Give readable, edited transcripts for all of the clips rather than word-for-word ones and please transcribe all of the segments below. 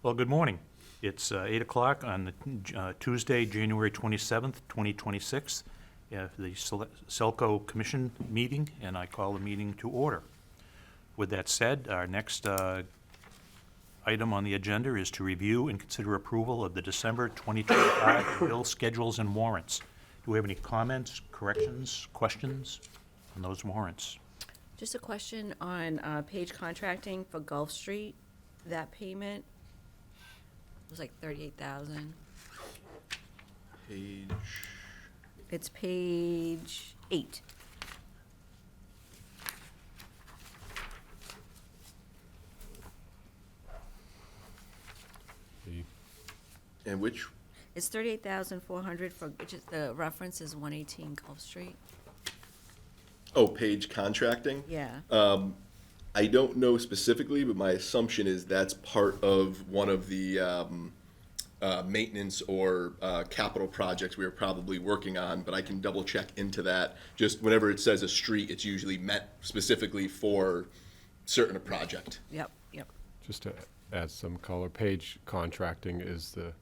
Well, good morning. It's 8 o'clock on the Tuesday, January 27th, 2026, the SELCO Commission meeting, and I call the meeting to order. With that said, our next item on the agenda is to review and consider approval of the December 2025 bill schedules and warrants. Do we have any comments, corrections, questions on those warrants? Just a question on Page Contracting for Gulf Street. That payment was like $38,000. Page. It's page 8. And which? It's $38,400 for, which is, the reference is 118 Gulf Street. Oh, Page Contracting? Yeah. I don't know specifically, but my assumption is that's part of one of the maintenance or capital projects we are probably working on, but I can double check into that. Just whenever it says a street, it's usually meant specifically for certain project. Yep. Just to add some color, Page Contracting is the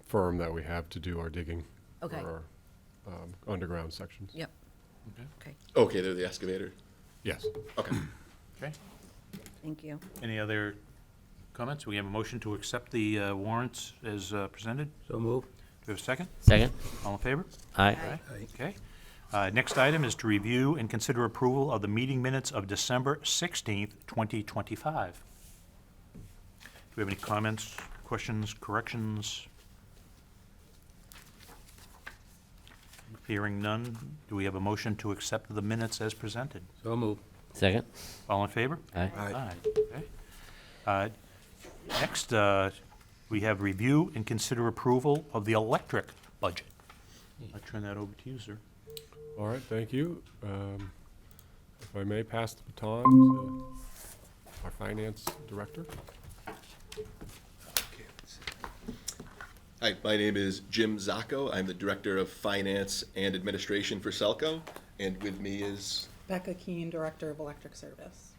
firm that we have to do our digging Okay. for our underground sections. Yep. Okay. Okay, they're the excavator. Yes. Okay. Okay. Thank you. Any other comments? We have a motion to accept the warrants as presented. So move. Do we have a second? Second. All in favor? Aye. Okay. Next item is to review and consider approval of the meeting minutes of December 16th, 2025. Do we have any comments, questions, corrections? Hearing none, do we have a motion to accept the minutes as presented? So move. Second. All in favor? Aye. Okay. Next, we have review and consider approval of the electric budget. I'll turn that over to you, sir. All right, thank you. If I may pass the baton to our finance director. Hi, my name is Jim Zacco. I'm the Director of Finance and Administration for SELCO, and with me is... Becca Keene, Director of Electric Service.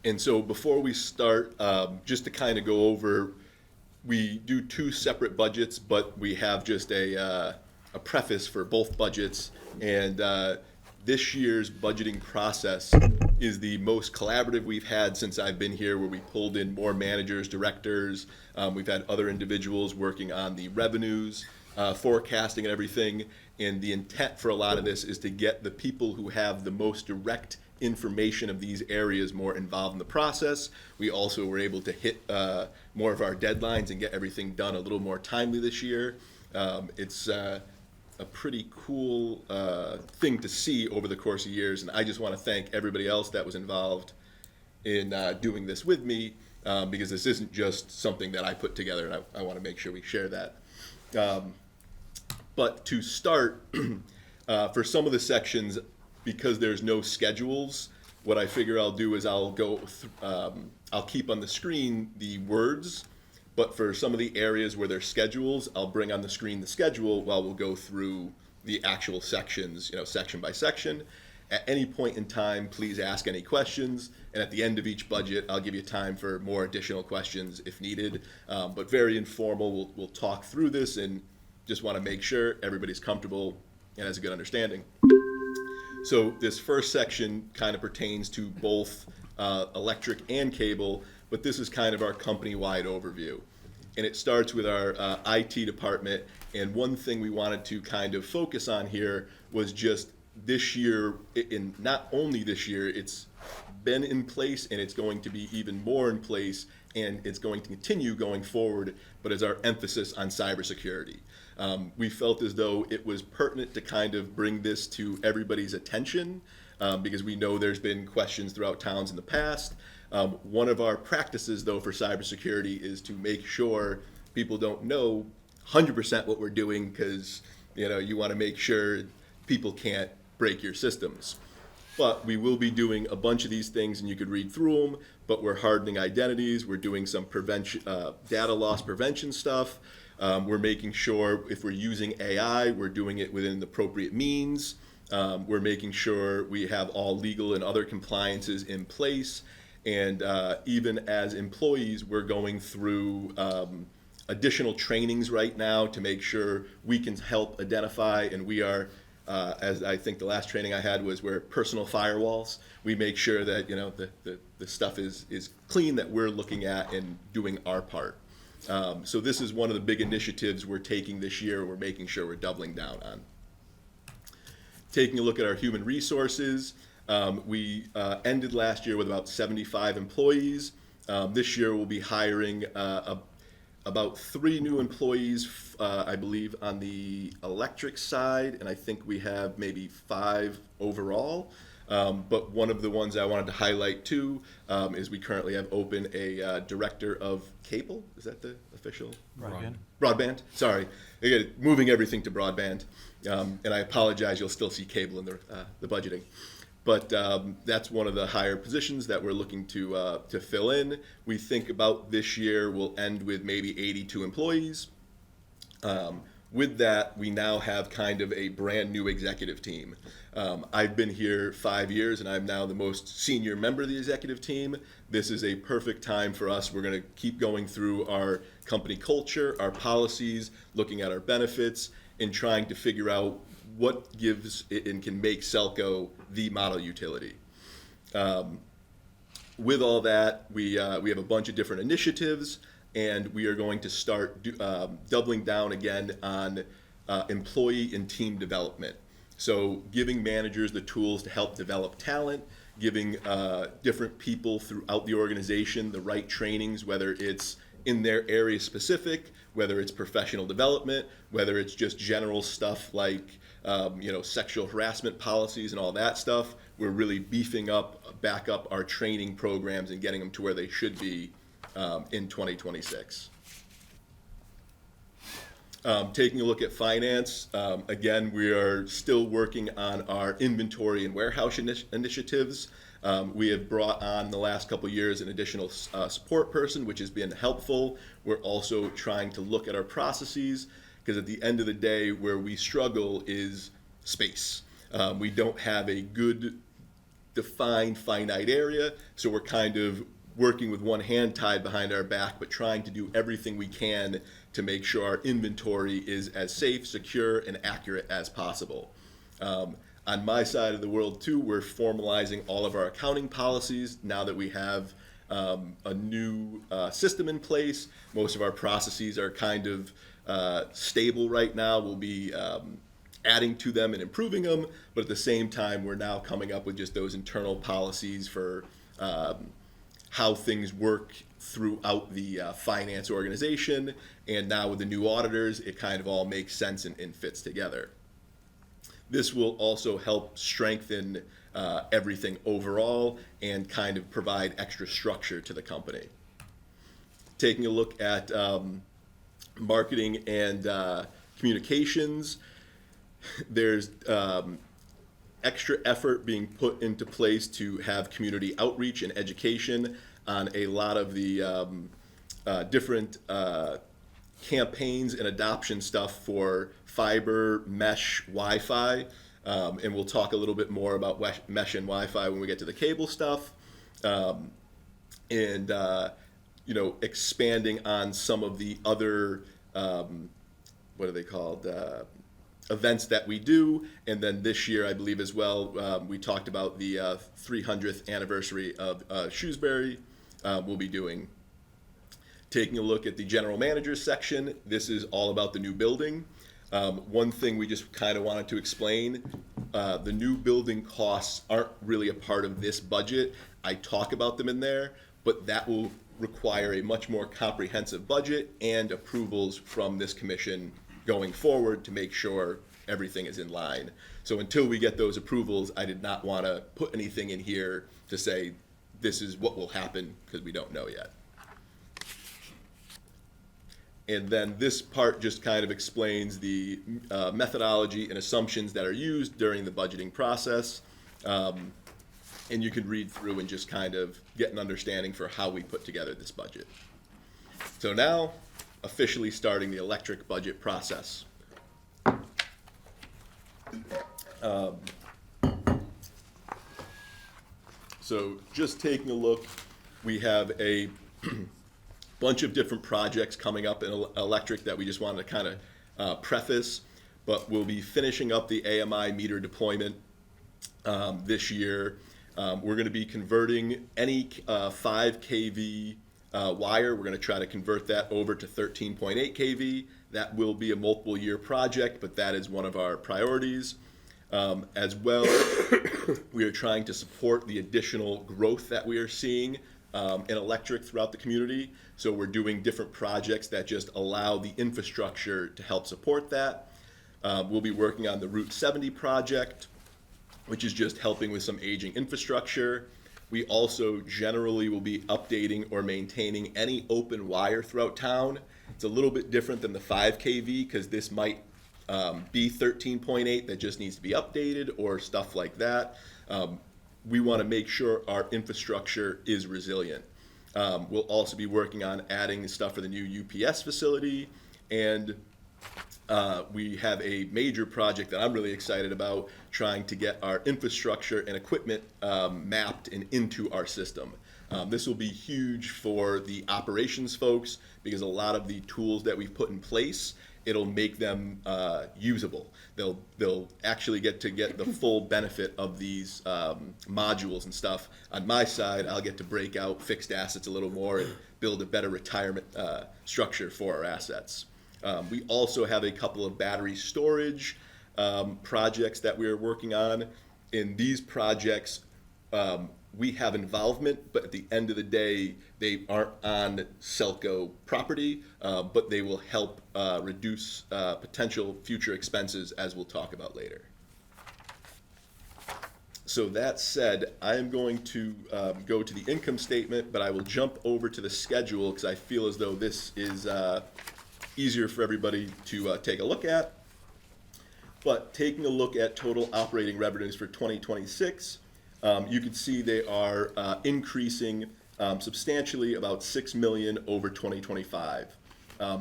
And so before we start, just to kind of go over, we do two separate budgets, but we have just a preface for both budgets. And this year's budgeting process is the most collaborative we've had since I've been here, where we pulled in more managers, directors. We've had other individuals working on the revenues, forecasting and everything. And the intent for a lot of this is to get the people who have the most direct information of these areas more involved in the process. We also were able to hit more of our deadlines and get everything done a little more timely this year. It's a pretty cool thing to see over the course of years, and I just want to thank everybody else that was involved in doing this with me, because this isn't just something that I put together, and I want to make sure we share that. But to start, for some of the sections, because there's no schedules, what I figure I'll do is I'll keep on the screen the words, but for some of the areas where there's schedules, I'll bring on the screen the schedule while we'll go through the actual sections, section by section. At any point in time, please ask any questions, and at the end of each budget, I'll give you time for more additional questions if needed. But very informal, we'll talk through this and just want to make sure everybody's comfortable and has a good understanding. So this first section kind of pertains to both electric and cable, but this is kind of our company-wide overview. And it starts with our IT department. And one thing we wanted to kind of focus on here was just this year, and not only this year, it's been in place and it's going to be even more in place, and it's going to continue going forward, but is our emphasis on cybersecurity. We felt as though it was pertinent to kind of bring this to everybody's attention because we know there's been questions throughout towns in the past. One of our practices, though, for cybersecurity is to make sure people don't know 100% what we're doing, because you want to make sure people can't break your systems. But we will be doing a bunch of these things, and you could read through them. But we're hardening identities. We're doing some prevention, data loss prevention stuff. We're making sure if we're using AI, we're doing it within the appropriate means. We're making sure we have all legal and other compliances in place. And even as employees, we're going through additional trainings right now to make sure we can help identify, and we are, as I think the last training I had was, we're personal firewalls. We make sure that the stuff is clean, that we're looking at and doing our part. So this is one of the big initiatives we're taking this year. We're making sure we're doubling down on. Taking a look at our human resources, we ended last year with about 75 employees. This year we'll be hiring about 3 new employees, I believe, on the electric side, and I think we have maybe 5 overall. But one of the ones I wanted to highlight too is we currently have open a director of cable. Is that the official? Broadband. Sorry, again, moving everything to broadband, and I apologize. You'll still see cable in the budgeting, but that's one of the higher positions that we're looking to fill in. We think about this year we'll end with maybe 82 employees. With that, we now have kind of a brand new executive team. I've been here 5 years, and I'm now the most senior member of the executive team. This is a perfect time for us. We're going to keep going through our company culture, our policies, looking at our benefits, and trying to figure out what gives and can make Selco the model utility. With all that, we have a bunch of different initiatives, and we are going to start doubling down again on employee and team development. So giving managers the tools to help develop talent, giving different people throughout the organization the right trainings, whether it's in their area specific, whether it's professional development, whether it's just general stuff like sexual harassment policies and all that stuff. We're really beefing back up our training programs and getting them to where they should be in 2026. Taking a look at finance, again, we are still working on our inventory and warehouse initiatives. We have brought on the last couple of years an additional support person, which has been helpful. We're also trying to look at our processes, because at the end of the day, where we struggle is space. We don't have a good defined finite area, so we're kind of working with one hand tied behind our back, but trying to do everything we can to make sure our inventory is as safe, secure, and accurate as possible. On my side of the world too, we're formalizing all of our accounting policies now that we have a new system in place. Most of our processes are kind of stable right now. We'll be adding to them and improving them, but at the same time, we're now coming up with just those internal policies for how things work throughout the finance organization. And now with the new auditors, it kind of all makes sense and fits together. This will also help strengthen everything overall and kind of provide extra structure to the company. Taking a look at marketing and communications, there's extra effort being put into place to have community outreach and education on a lot of the different campaigns and adoption stuff for fiber, mesh, Wi-Fi, and we'll talk a little bit more about mesh and Wi-Fi when we get to the cable stuff, and expanding on some of the other what are they called? events that we do. And then this year, I believe as well, we talked about the 300th anniversary of Shrewsbury. We'll be doing. Taking a look at the general manager's section, this is all about the new building. One thing we just kind of wanted to explain, the new building costs aren't really a part of this budget. I talk about them in there, but that will require a much more comprehensive budget and approvals from this commission going forward to make sure everything is in line. So until we get those approvals, I did not want to put anything in here to say this is what will happen, because we don't know yet. And then this part just kind of explains the methodology and assumptions that are used during the budgeting process. And you can read through and just kind of get an understanding for how we put together this budget. So now, officially starting the electric budget process. So just taking a look, we have a bunch of different projects coming up in electric that we just wanted to kind of preface, but we'll be finishing up the AMI meter deployment this year. We're going to be converting any 5 kV wire. We're going to try to convert that over to 13.8 kV. That will be a multiple year project, but that is one of our priorities. As well, we are trying to support the additional growth that we are seeing in electric throughout the community. So we're doing different projects that just allow the infrastructure to help support that. We'll be working on the Route 70 project, which is just helping with some aging infrastructure. We also generally will be updating or maintaining any open wire throughout town. It's a little bit different than the 5 kV because this might be 13.8 that just needs to be updated or stuff like that. We want to make sure our infrastructure is resilient. We'll also be working on adding stuff for the new UPS facility, and we have a major project that I'm really excited about, trying to get our infrastructure and equipment mapped and into our system. This will be huge for the operations folks because a lot of the tools that we've put in place, it'll make them usable. They'll actually get the full benefit of these modules and stuff. On my side, I'll get to break out fixed assets a little more and build a better retirement structure for our assets. We also have a couple of battery storage projects that we are working on. In these projects, we have involvement, but at the end of the day, they aren't on SELCO property, but they will help reduce potential future expenses, as we'll talk about later. So that said, I am going to go to the income statement, but I will jump over to the schedule because I feel as though this is easier for everybody to take a look at. But taking a look at total operating revenues for 2026, you can see they are increasing substantially, about $6 million over 2025.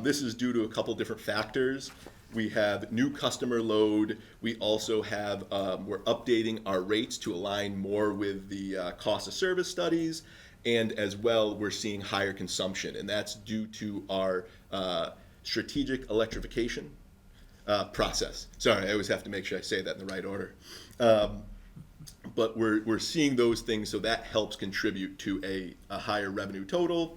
This is due to a couple different factors. We have new customer load. We also have, we're updating our rates to align more with the cost of service studies. And as well, we're seeing higher consumption. And that's due to our strategic electrification process. Sorry, I always have to make sure I say that in the right order. But we're seeing those things, so that helps contribute to a higher revenue total.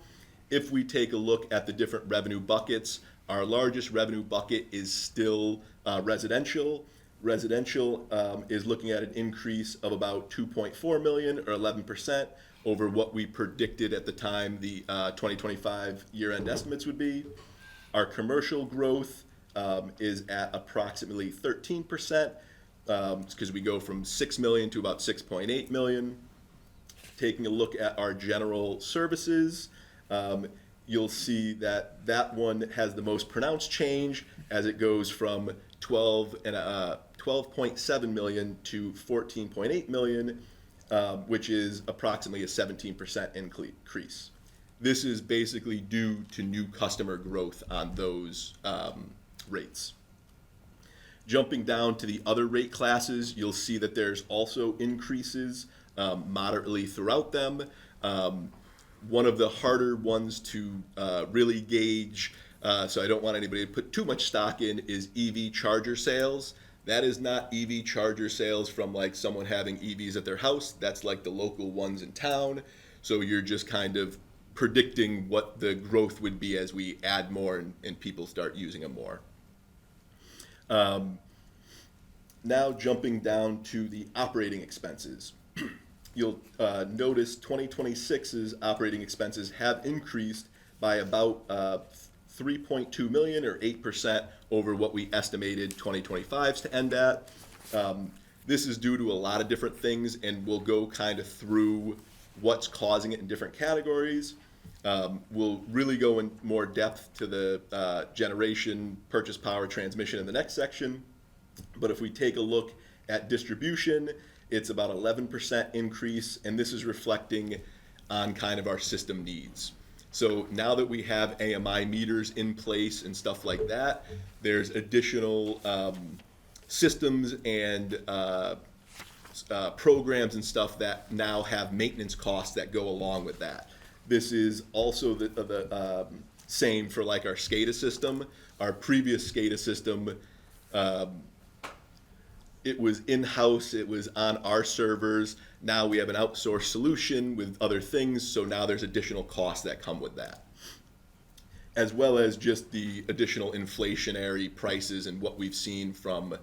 If we take a look at the different revenue buckets, our largest revenue bucket is still residential. Residential is looking at an increase of about $2.4 million or 11% over what we predicted at the time the 2025 year-end estimates would be. Our commercial growth is at approximately 13%. Because we go from 6 million to about 6.8 million. Taking a look at our general services, you'll see that that one has the most pronounced change as it goes from 12.7 million to 14.8 million, which is approximately a 17% increase. This is basically due to new customer growth on those rates. Jumping down to the other rate classes, you'll see that there's also increases moderately throughout them. One of the harder ones to really gauge so I don't want anybody to put too much stock in, is EV charger sales. That is not EV charger sales from like someone having EVs at their house. That's like the local ones in town. So you're just kind of predicting what the growth would be as we add more and people start using them more. Now jumping down to the operating expenses. You'll notice 2026's operating expenses have increased by about 3.2 million or 8% over what we estimated 2025's to end at. This is due to a lot of different things, and we'll go kind of through what's causing it in different categories. We'll really go in more depth to the generation, purchase power, transmission in the next section. But if we take a look at distribution, it's about 11% increase, and this is reflecting on kind of our system needs. So now that we have AMI meters in place and stuff like that, there's additional systems and programs and stuff that now have maintenance costs that go along with that. This is also the same for like our SCADA system. Our previous SCADA system, it was in-house, it was on our servers. Now we have an outsourced solution with other things, so now there's additional costs that come with that. As well as just the additional inflationary prices and what we've seen from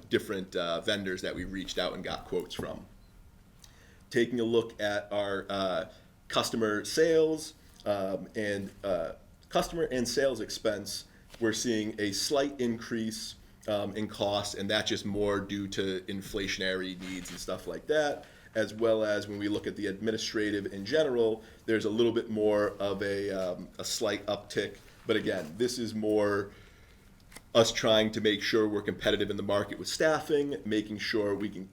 different vendors that we reached out and got quotes from. Taking a look at our customer sales and customer and sales expense, we're seeing a slight increase in costs, and that's just more due to inflationary needs and stuff like that, as well as when we look at the administrative in general, there's a little bit more of a slight uptick. But again, this is more us trying to make sure we're competitive in the market with staffing, making sure we can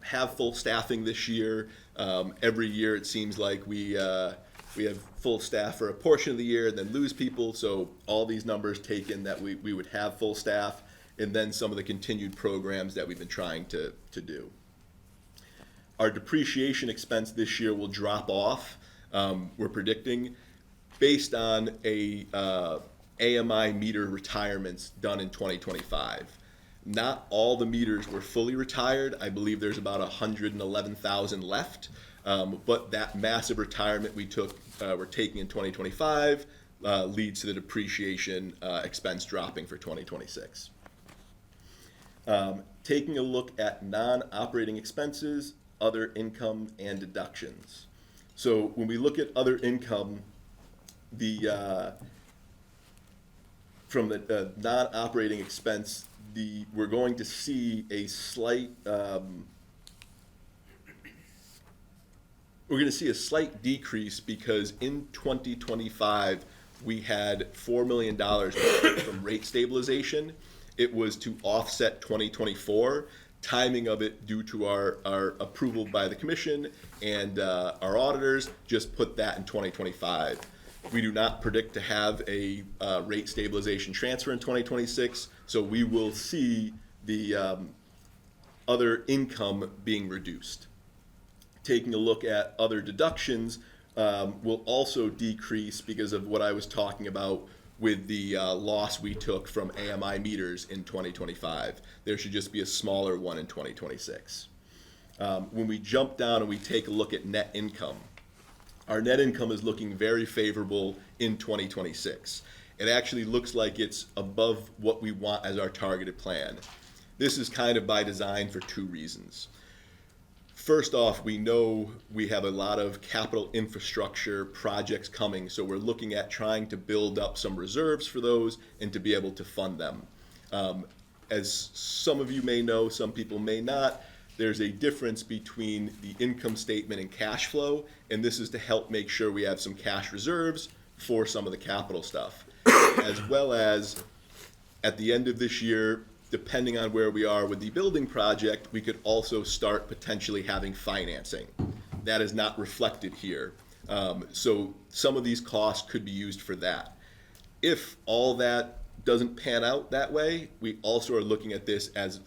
have full staffing this year. Every year it seems like we have full staff for a portion of the year and then lose people. So all these numbers taken that we would have full staff, and then some of the continued programs that we've been trying to do. Our depreciation expense this year will drop off, we're predicting, based on a AMI meter retirements done in 2025. Not all the meters were fully retired. I believe there's about 111,000 left, but that massive retirement we're taking in 2025 leads to the depreciation expense dropping for 2026. Taking a look at non-operating expenses, other income, and deductions. So when we look at other income, from the non-operating expense, we're going to see a slight decrease because in 2025 we had $4 million from rate stabilization. It was to offset 2024. Timing of it due to our approval by the commission and our auditors just put that in 2025. We do not predict to have a rate stabilization transfer in 2026, so we will see the other income being reduced. Taking a look at other deductions will also decrease because of what I was talking about with the loss we took from AMI meters in 2025. There should just be a smaller one in 2026. When we jump down and we take a look at net income, our net income is looking very favorable in 2026. It actually looks like it's above what we want as our targeted plan. This is kind of by design for two reasons. First off, we know we have a lot of capital infrastructure projects coming, so we're looking at trying to build up some reserves for those and to be able to fund them. As some of you may know, some people may not, there's a difference between the income statement and cash flow, and this is to help make sure we have some cash reserves for some of the capital stuff. As well as at the end of this year, depending on where we are with the building project, we could also start potentially having financing. That is not reflected here. So some of these costs could be used for that. If all that doesn't pan out that way, we also are looking at this as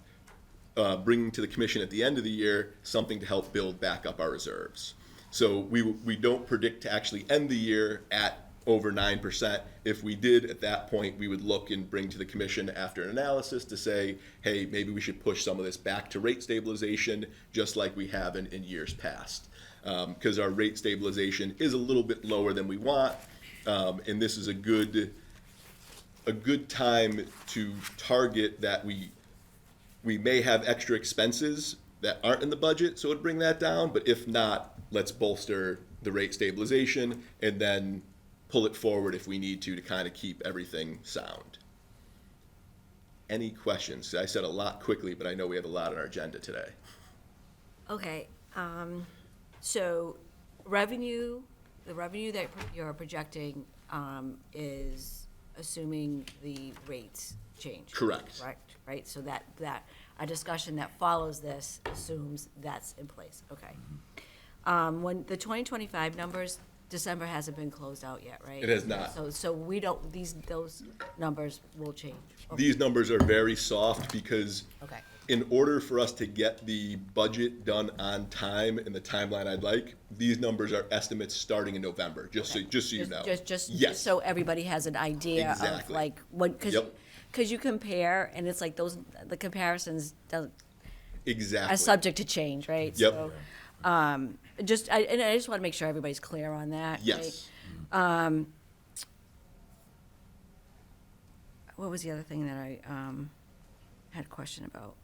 bringing to the commission at the end of the year something to help build back up our reserves. So we don't predict to actually end the year at over 9%. If we did, at that point, we would look and bring to the commission after an analysis to say, hey, maybe we should push some of this back to rate stabilization, just like we have in years past. Because our rate stabilization is a little bit lower than we want, and this is a good time to target that we may have extra expenses that aren't in the budget, so it would bring that down, but if not, let's bolster the rate stabilization and then pull it forward if we need to kind of keep everything sound. Any questions? I said a lot quickly, but I know we have a lot on our agenda today. Okay, so the revenue that you're projecting, is assuming the rates change. Correct. Right, so that a discussion that follows this assumes that's in place, okay. When the 2025 numbers, December hasn't been closed out yet, right? It has not. So we don't, those numbers will change. Okay. These numbers are very soft because Okay. in order for us to get the budget done on time in the timeline I'd like, these numbers are estimates starting in November, just so you know. Just Yes. so everybody has an idea of Exactly. like what, Yep. because you compare and it's like the comparisons are Exactly. subject to change, right? Yep. So, I just want to make sure everybody's clear on that. Yes. Right? What was the other thing that I had a question about?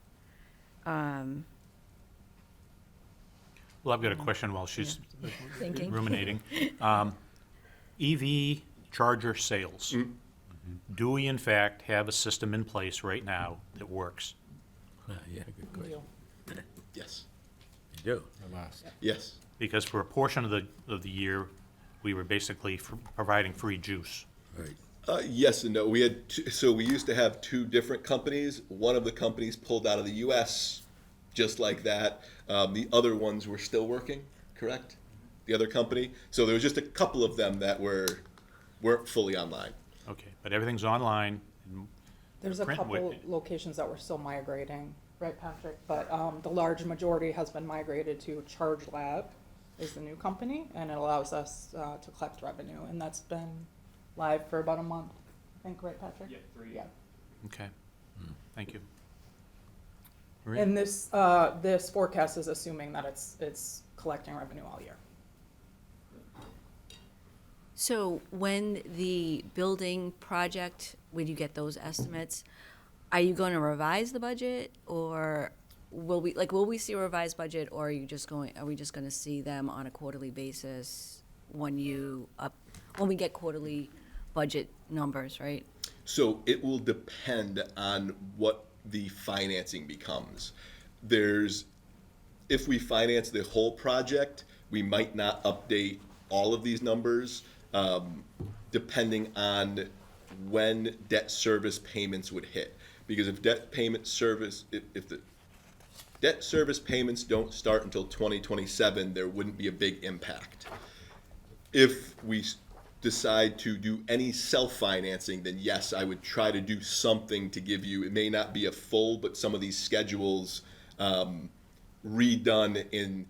Well, I've got a question while she's Thinking. ruminating. EV charger sales. Do we in fact have a system in place right now that works? Yeah, good question. Yes. You do. The last. Yes. Because for a portion of the year, we were basically providing free juice. Right. Yes and no. We had so we used to have two different companies. One of the companies pulled out of the U.S. just like that. The other ones were still working, correct? The other company. So there was just a couple of them that weren't fully online. Okay, but everything's online. and There's a print couple with- locations that we're still migrating, right, Patrick? But the large majority has been migrated to Charge Lab, is the new company, and it allows us to collect revenue, and that's been live for about a month, I think, right, Patrick? Yeah, 3. Yeah. Okay, thank you. Maria? And this forecast is assuming that it's collecting revenue all year. So when the building project, when you get those estimates, are you going to revise the budget, or will we see a revised budget, or are we just going to see them on a quarterly basis when we get quarterly budget numbers, right? So it will depend on what the financing becomes. If we finance the whole project, we might not update all of these numbers, depending on when debt service payments would hit. Because if the debt service payments don't start until 2027, there wouldn't be a big impact. If we decide to do any self-financing, then yes, I would try to do something to give you, it may not be a full, but some of these schedules redone in,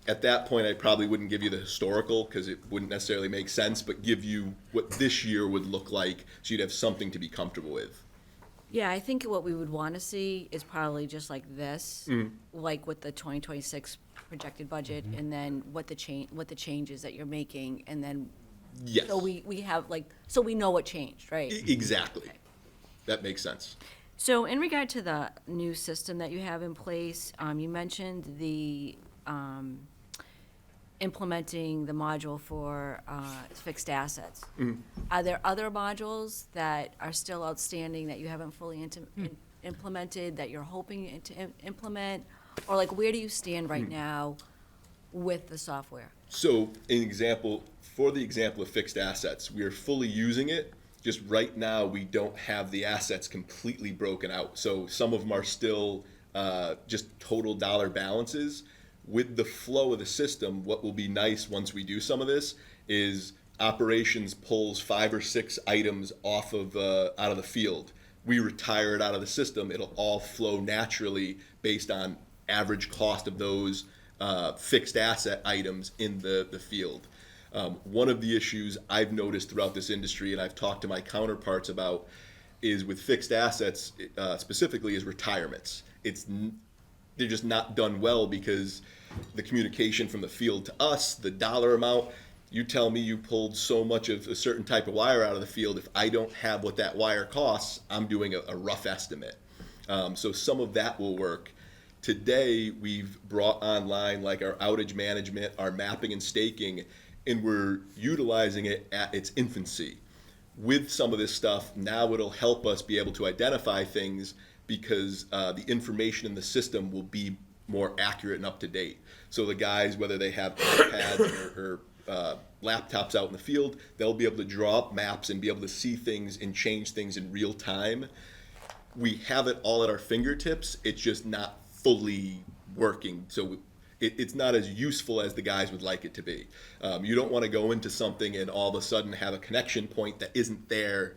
at that point, I probably wouldn't give you the historical because it wouldn't necessarily make sense, but give you what this year would look like so you'd have something to be comfortable with. Yeah, I think what we would want to see is probably just like this, like with the 2026 projected budget, and then what the changes that you're making, and then Yes. so we have so we know what changed, right? Exactly. That makes sense. So in regard to the new system that you have in place, you mentioned the implementing the module for fixed assets. Are there other modules that are still outstanding that you haven't fully implemented, that you're hoping to implement? Or where do you stand right now with the software? So for the example of fixed assets, we are fully using it. Just right now, we don't have the assets completely broken out. So some of them are still just total dollar balances. With the flow of the system, what will be nice once we do some of this is operations pulls 5 or 6 items off of out of the field. We retire it out of the system. It'll all flow naturally based on average cost of those fixed asset items in the field. One of the issues I've noticed throughout this industry, and I've talked to my counterparts about, is with fixed assets, specifically, is retirements. They're just not done well because the communication from the field to us, the dollar amount, you tell me you pulled so much of a certain type of wire out of the field. If I don't have what that wire costs, I'm doing a rough estimate. So some of that will work. Today, we've brought online like our outage management, our mapping and staking, and we're utilizing it at its infancy. With some of this stuff, now it'll help us be able to identify things because the information in the system will be more accurate and up to date. So the guys, whether they have iPads or laptops out in the field, they'll be able to draw up maps and be able to see things and change things in real time. We have it all at our fingertips. It's just not fully working. So it's not as useful as the guys would like it to be. You don't want to go into something and all of a sudden have a connection point that isn't there.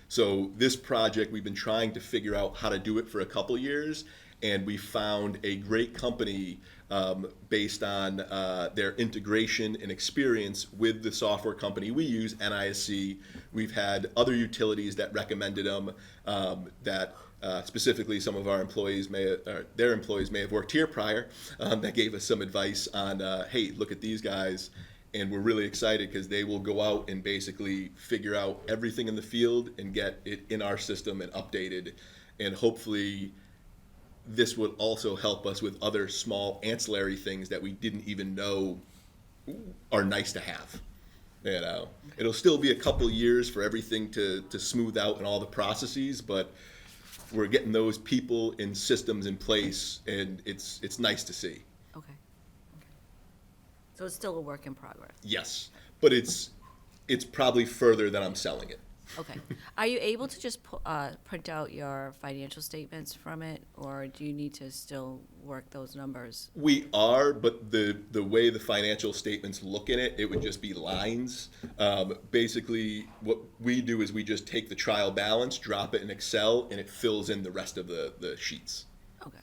So this project, we've been trying to figure out how to do it for a couple years, and we found a great company based on their integration and experience with the software company we use, NISC. We've had other utilities that recommended them that specifically some of our employees their employees may have worked here prior that gave us some advice on, hey, look at these guys. And we're really excited because they will go out and basically figure out everything in the field and get it in our system and updated. And hopefully this would also help us with other small ancillary things that we didn't even know are nice to have. You know, it'll still be a couple years for everything to smooth out and all the processes, but we're getting those people and systems in place, and it's nice to see. Okay. So it's still a work in progress. Yes, but it's probably further than I'm selling it. Okay. Are you able to just print out your financial statements from it, or do you need to still work those numbers? We are, but the way the financial statements look in it, it would just be lines. Basically, what we do is we just take the trial balance, drop it in Excel, and it fills in the rest of the sheets. Okay.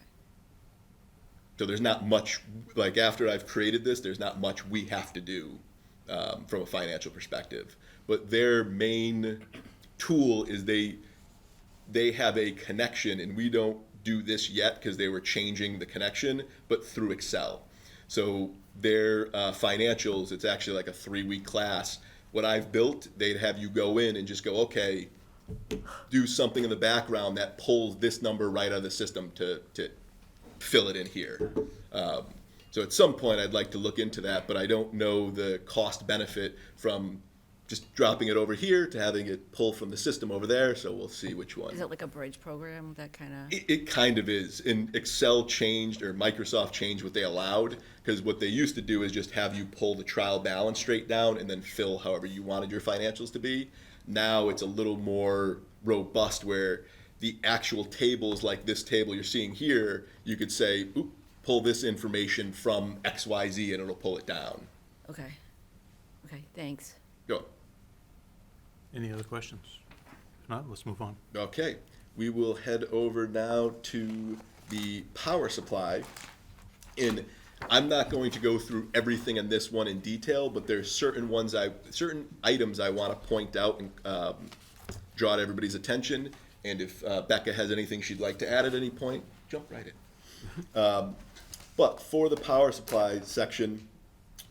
So there's not much, like after I've created this, there's not much we have to do from a financial perspective. But their main tool is they have a connection, and we don't do this yet because they were changing the connection, but through Excel. So their financials, it's actually like a 3-week class. What I've built, they'd have you go in and just go, okay, do something in the background that pulls this number right out of the system to fill it in here. So at some point I'd like to look into that, but I don't know the cost benefit from just dropping it over here to having it pull from the system over there, so we'll see which one. Is it like a bridge program, that kind of? It kind of is. And Excel changed, or Microsoft changed what they allowed, because what they used to do is just have you pull the trial balance straight down and then fill however you wanted your financials to be. Now it's a little more robust where the actual tables, like this table you're seeing here, you could say, oop, pull this information from XYZ and it'll pull it down. Okay. Okay, thanks. Go. Any other questions? If not, let's move on. Okay, we will head over now to the power supply. And I'm not going to go through everything in this one in detail, but there's certain items I want to point out and draw to everybody's attention. And if Becca has anything she'd like to add at any point, jump right in. But for the power supply section,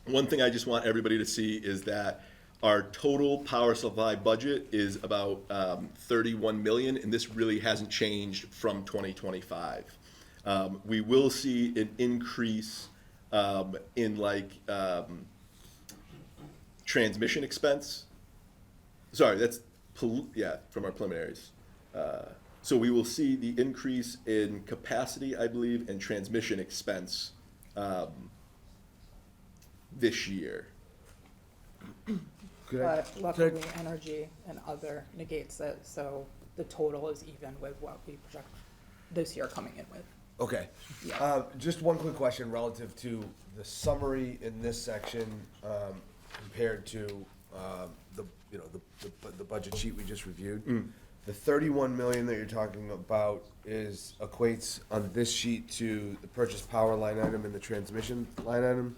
one thing I just want everybody to see is that our total power supply budget is about 31 million, and this really hasn't changed from 2025. We will see an increase in transmission expense. Sorry, that's from our preliminaries. So we will see the increase in capacity, I believe, and transmission expense this year. But luckily, energy and other negates it, so the total is even with what we project this year coming in with. Okay. Yeah. Just one quick question relative to the summary in this section compared to the budget sheet we just reviewed. The 31 million that you're talking about equates on this sheet to the purchase power line item and the transmission line item.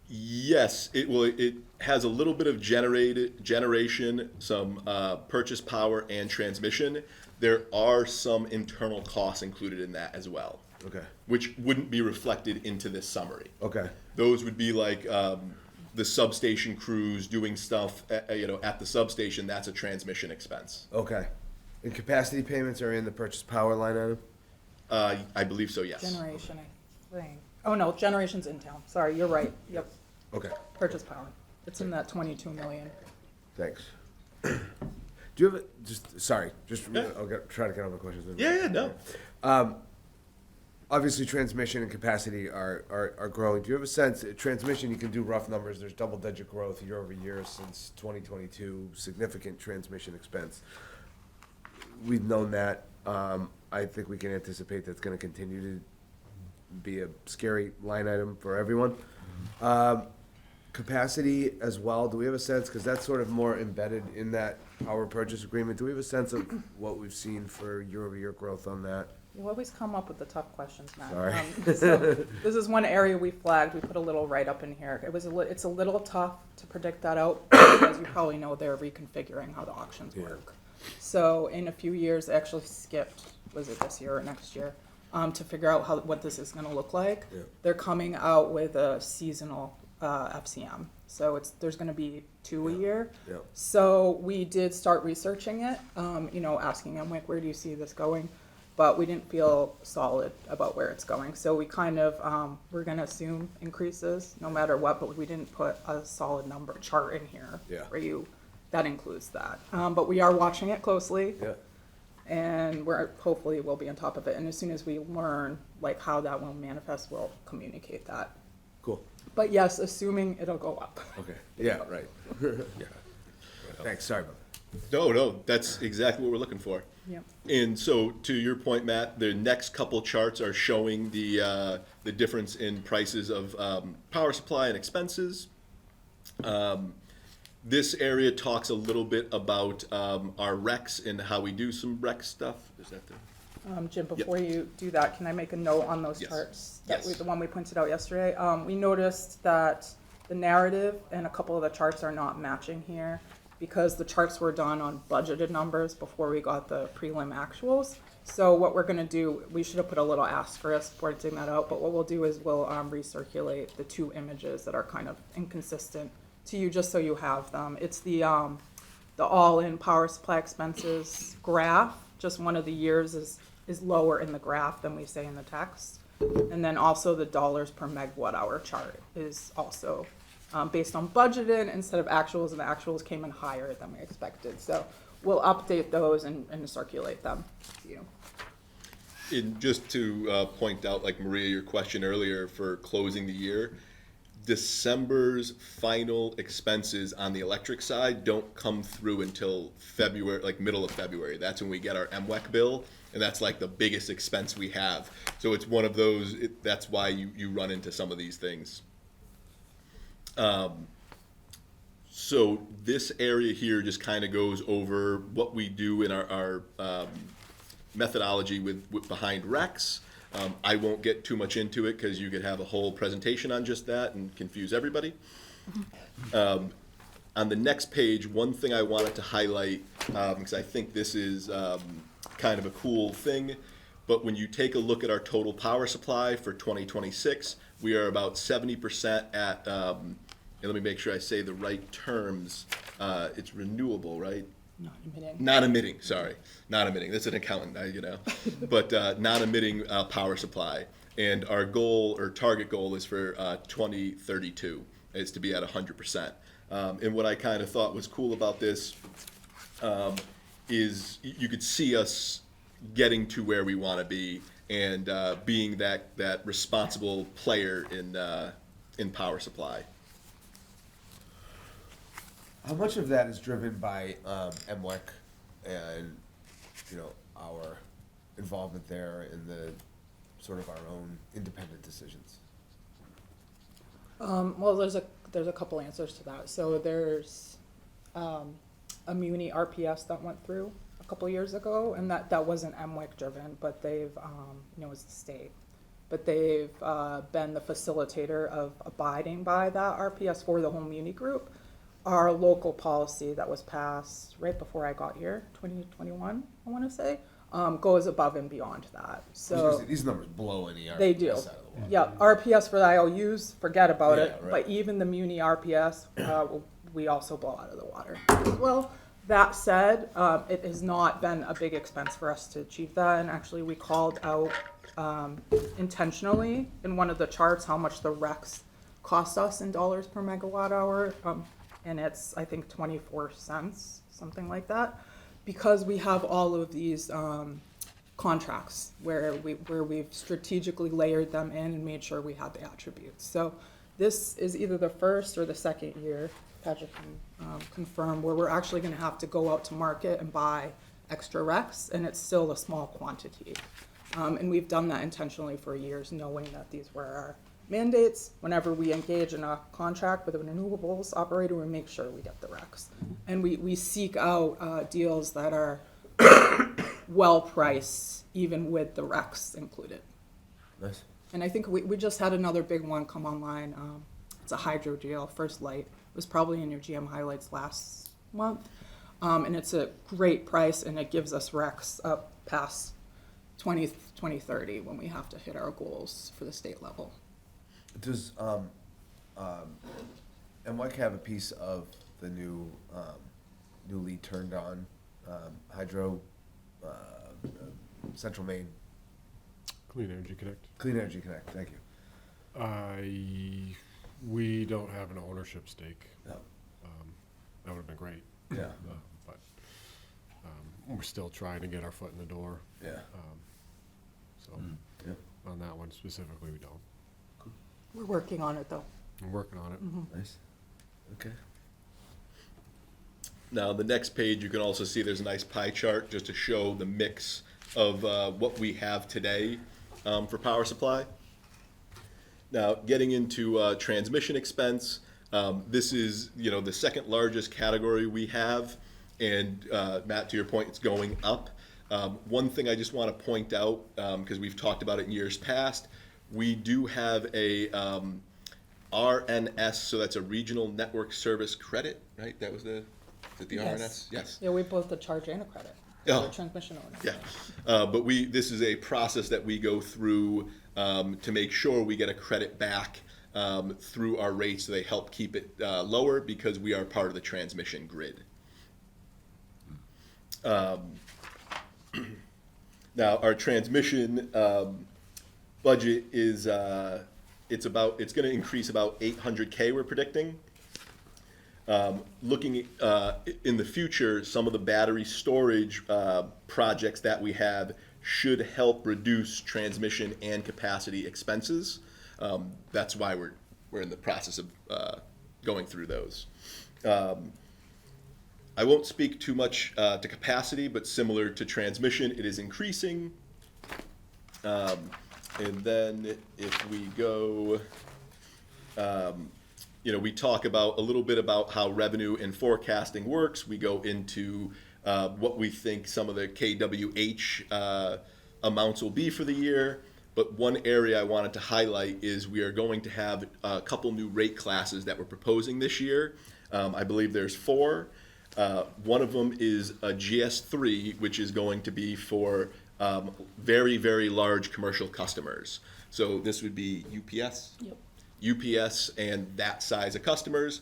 Yes, it has a little bit of generation, some purchase power and transmission. There are some internal costs included in that as well, Okay, which wouldn't be reflected into this summary. okay, Those would be like the substation crews doing stuff, at the substation. That's a transmission expense. okay. And capacity payments are in the purchase power line item? I believe so. Yes. Generation, I think. Oh, no, generation's in town. Sorry, you're right. Yep, Okay, purchase power. It's in that 22 million. thanks. Do you have sorry, Yeah. try to get all the questions in. Yeah. No. Obviously, transmission and capacity are growing. Do you have a sense, transmission, you can do rough numbers, there's double-digit growth year over year since 2022, significant transmission expense. We've known that. I think we can anticipate that's gonna continue to be a scary line item for everyone. Capacity as well, do we have a sense, because that's sort of more embedded in that power purchase agreement, do we have a sense of what we've seen for year-over-year growth on that? You always come up with the tough questions, Matt. Sorry. So this is one area we flagged. We put a little write-up in here. It's a little tough to predict that out because you probably know they're reconfiguring how the auctions Yeah. work. So in a few years, they actually skipped, was it this year or next year, to figure out what this is going to look like. Yeah. They're coming out with a seasonal FCM. So there's going to be 2 a year. Yeah. So we did start researching it, asking them, like, where do you see this going? But we didn't feel solid about where it's going. So we kind of, we're gonna assume increases no matter what, but we didn't put a solid number chart in here. Yeah. That includes that. But we are watching it closely. Yeah. And hopefully we'll be on top of it. And as soon as we learn like how that will manifest, we'll communicate that. Cool. But yes, assuming it'll go up. Okay. Yeah, right. Thanks, sorry about that. No. That's exactly what we're looking for. Yep. And so, to your point, Matt, the next couple charts are showing the difference in prices of power supply and expenses. This area talks a little bit about our RECs and how we do some REC stuff. Is that the? Jim, before you do that, can I make a note on those Yes. charts? Yes. The one we printed out yesterday. We noticed that the narrative and a couple of the charts are not matching here because the charts were done on budgeted numbers before we got the prelim actuals. So what we're gonna do, we should have put a little asterisk pointing that out, but what we'll do is we'll recirculate the 2 images that are kind of inconsistent to you, just so you have them. It's the all-in power supply expenses graph. Just one of the years is lower in the graph than we say in the text. And then also the dollars per megawatt hour chart is also based on budgeted instead of actuals, and the actuals came in higher than we expected. So we'll update those and circulate them to you. And just to point out, like Maria, your question earlier for closing the year, December's final expenses on the electric side don't come through until February, like middle of February. That's when we get our MWEC bill, and that's like the biggest expense we have. So it's one of those, that's why you run into some of these things. So this area here just kind of goes over what we do in our methodology with behind RECs. I won't get too much into it because you could have a whole presentation on just that and confuse everybody. On the next page, one thing I wanted to highlight, because I think this is kind of a cool thing, but when you take a look at our total power supply for 2026, we are about 70% at, and let me make sure I say the right terms, it's renewable, right? Not emitting. Non-emitting, sorry, non-emitting. That's an accountant, but non-emitting power supply. And our goal or target goal is for 2032 is to be at 100%. And what I kind of thought was cool about this is you could see us getting to where we want to be and being that responsible player in power supply. How much of that is driven by MWEC and, our involvement there in the sort of our own independent decisions? Well, there's a couple answers to that. So there's a Muni RPS that went through a couple years ago, and that wasn't MWEC driven, but they've, it's the state. but they've been the facilitator of abiding by that RPS for the whole Muni group. Our local policy that was passed right before I got here, 2021, I want to say, goes above and beyond that. I was gonna So say, these numbers blow any RPS they do. out of the water. Yeah, RPS for the IOUs, forget about it. Yeah, right. But even the Muni RPS, we also blow out of the water as well. That said, it has not been a big expense for us to achieve that. And actually, we called out intentionally in one of the charts how much the RECs cost us in dollars per megawatt hour. And it's, I think, 24 cents, something like that. Because we have all of these contracts where we've strategically layered them in and made sure we had the attributes. So this is either the first or the second year, Patrick can confirm, where we're actually going to have to go out to market and buy extra RECs, and it's still a small quantity. And we've done that intentionally for years, knowing that these were our mandates. Whenever we engage in a contract with a renewables operator, we make sure we get the RECs. And we seek out deals that are well priced, even with the RECs included. Nice. And I think we just had another big one come online. It's a hydro deal, First Light. It was probably in your GM highlights last month. And it's a great price, and it gives us RECs up past 2030 when we have to hit our goals for the state level. Does NYC have a piece of the new newly turned on hydro Central Maine Clean Energy Connect. Clean Energy Connect? Thank you. We don't have an ownership stake. No. That would have been great. Yeah. But we're still trying to get our foot in the door. Yeah. So Yeah. on that one specifically, we don't. We're working on it, though. We're working on it. Nice. Okay. Now, the next page, you can also see there's a nice pie chart just to show the mix of what we have today for power supply. Now, getting into transmission expense, this is, the second largest category we have. And Matt, to your point, it's going up. One thing I just want to point out, because we've talked about it in years past, we do have a RNS, so that's a Regional Network Service Credit, right? That was is it the Yes. RNS? Yes. Yeah, we both the charge and a credit. Oh. For transmission owners. Yeah, but this is a process that we go through to make sure we get a credit back through our rates, so they help keep it lower because we are part of the transmission grid. Now, our transmission budget is it's going to increase about $800K. We're predicting. Looking in the future, some of the battery storage projects that we have should help reduce transmission and capacity expenses. That's why we're in the process of going through those. I won't speak too much to capacity, but similar to transmission, it is increasing. And then if we go, we talk about a little bit about how revenue and forecasting works. We go into what we think some of the KWH amounts will be for the year. But one area I wanted to highlight is we are going to have a couple new rate classes that we're proposing this year. I believe there's 4. One of them is a GS3, which is going to be for very, very large commercial customers. So this would be UPS. Yep. UPS and that size of customers.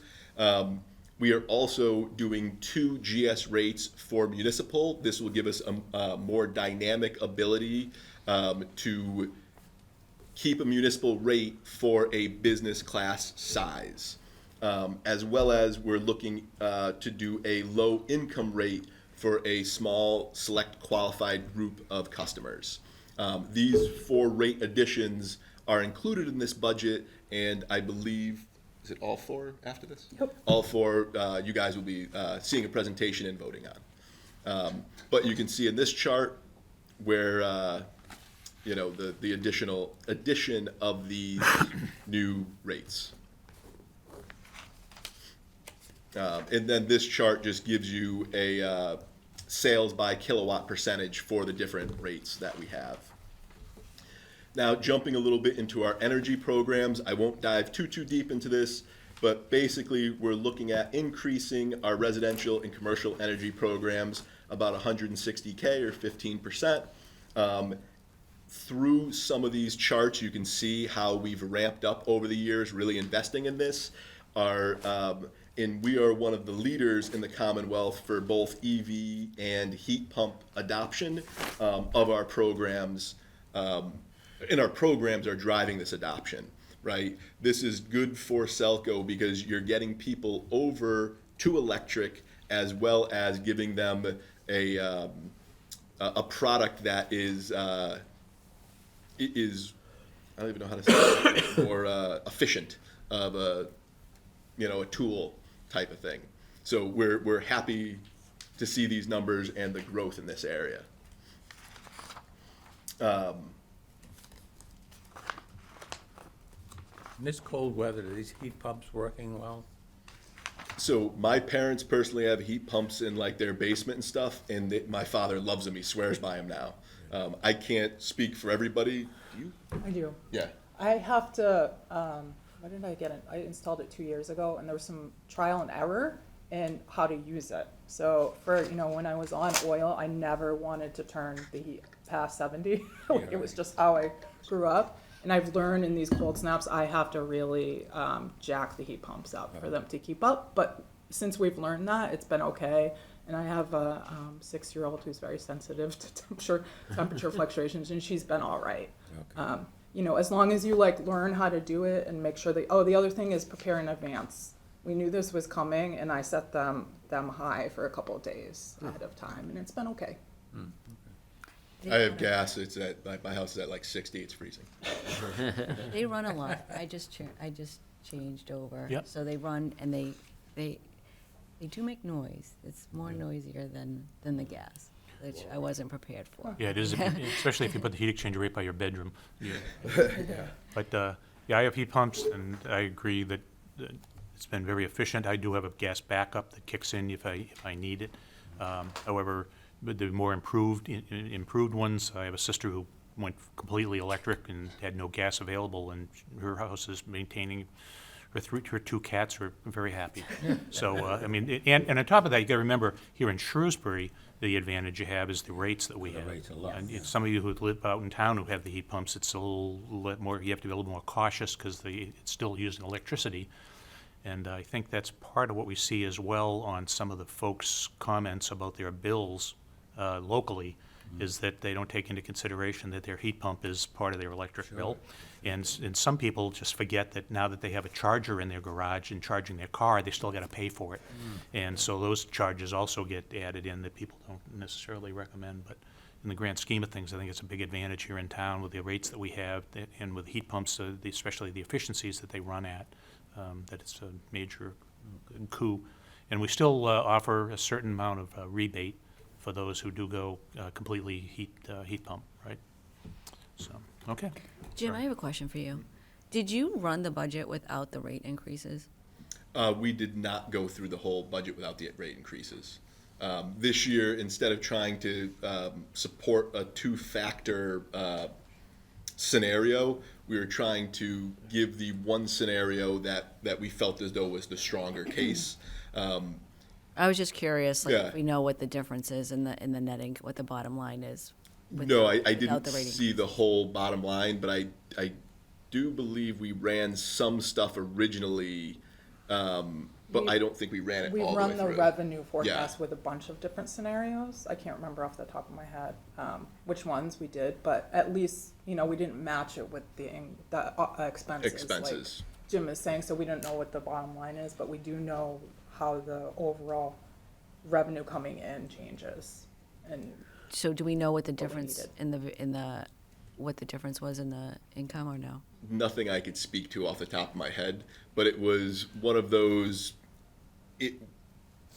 We are also doing 2 GS rates for municipal. This will give us a more dynamic ability to keep a municipal rate for a business class size. As well as we're looking to do a low income rate for a small select qualified group of customers. These 4 rate additions are included in this budget, and I believe, is it all 4 after this? Yep. All 4 you guys will be seeing a presentation and voting on. But you can see in this chart where the addition of these new rates. And then this chart just gives you a sales by kilowatt percentage for the different rates that we have. Now, jumping a little bit into our energy programs, I won't dive too deep into this, but basically we're looking at increasing our residential and commercial energy programs about 160K or 15%. Through some of these charts, you can see how we've ramped up over the years, really investing in this. And we are one of the leaders in the Commonwealth for both EV and heat pump adoption of our programs. And our programs are driving this adoption, right? This is good for Selco because you're getting people over to electric as well as giving them a product that is I don't even know how to say it, more efficient of a tool type of thing. So we're happy to see these numbers and the growth in this area. In this cold weather, are these heat pumps working well? So my parents personally have heat pumps in like their basement and stuff, and my father loves them. He swears by them now. I can't speak for everybody. Do you? I do. Yeah. I have to, when did I get it? I installed it 2 years ago, and there was some trial and error in how to use it. So for, when I was on oil, I never wanted to turn the heat past 70. It was just how I grew up. And I've learned in these cold snaps, I have to really jack the heat pumps up for them to keep up. But since we've learned that, it's been okay. And I have a 6-year-old who's very sensitive to temperature fluctuations, and she's been all right. Okay. As long as you learn how to do it and make sure that, the other thing is prepare in advance. We knew this was coming, and I set them high for a couple of days ahead of time, and it's been okay. I have gas. It's at my house is at like 60. It's freezing. They run a lot. I just changed over. Yep. So they run and they do make noise. It's more noisier than the gas, which I wasn't prepared for. Yeah, it is, especially if you put the heat exchanger right by your bedroom. Yeah. But, I have heat pumps, and I agree that it's been very efficient. I do have a gas backup that kicks in if I need it. However, but the more improved ones, I have a sister who went completely electric and had no gas available, and her house is maintaining, her 2 cats are very happy. So, and on top of that, you gotta remember, here in Shrewsbury, the advantage you have is the rates that we The have. rates are low. And some of you who live out in town who have the heat pumps, it's a little more, you have to be a little more cautious because it's still using electricity. And I think that's part of what we see as well on some of the folks' comments about their bills locally, is that they don't take into consideration that their heat pump is part of their electric bill. And some people just forget that now that they have a charger in their garage and charging their car, they still gotta pay for it. And so those charges also get added in that people don't necessarily recommend, but in the grand scheme of things, I think it's a big advantage here in town with the rates that we have, and with heat pumps, especially the efficiencies that they run at, that it's a major coup. And we still offer a certain amount of rebate for those who do go completely heat pump, right? So, okay. Jim, I have a question for you. Did you run the budget without the rate increases? We did not go through the whole budget without the rate increases. This year, instead of trying to support a 2-factor scenario, we were trying to give the one scenario that we felt as though was the stronger case. I was just curious, Yeah. if we know what the difference is in the netting, what the bottom line is. No, I without didn't the rating. see the whole bottom line, but I do believe we ran some stuff originally, but I don't think we ran it We all the way run the through. revenue forecast with a bunch of different scenarios. I can't remember off the top of my head which ones we did, but at least, we didn't match it with the expenses. Expenses. Like Jim is saying, so we don't know what the bottom line is, but we do know how the overall revenue coming in changes. And So do we know what the What we difference needed. what the difference was in the income, or no? Nothing I could speak to off the top of my head, but it was one of those,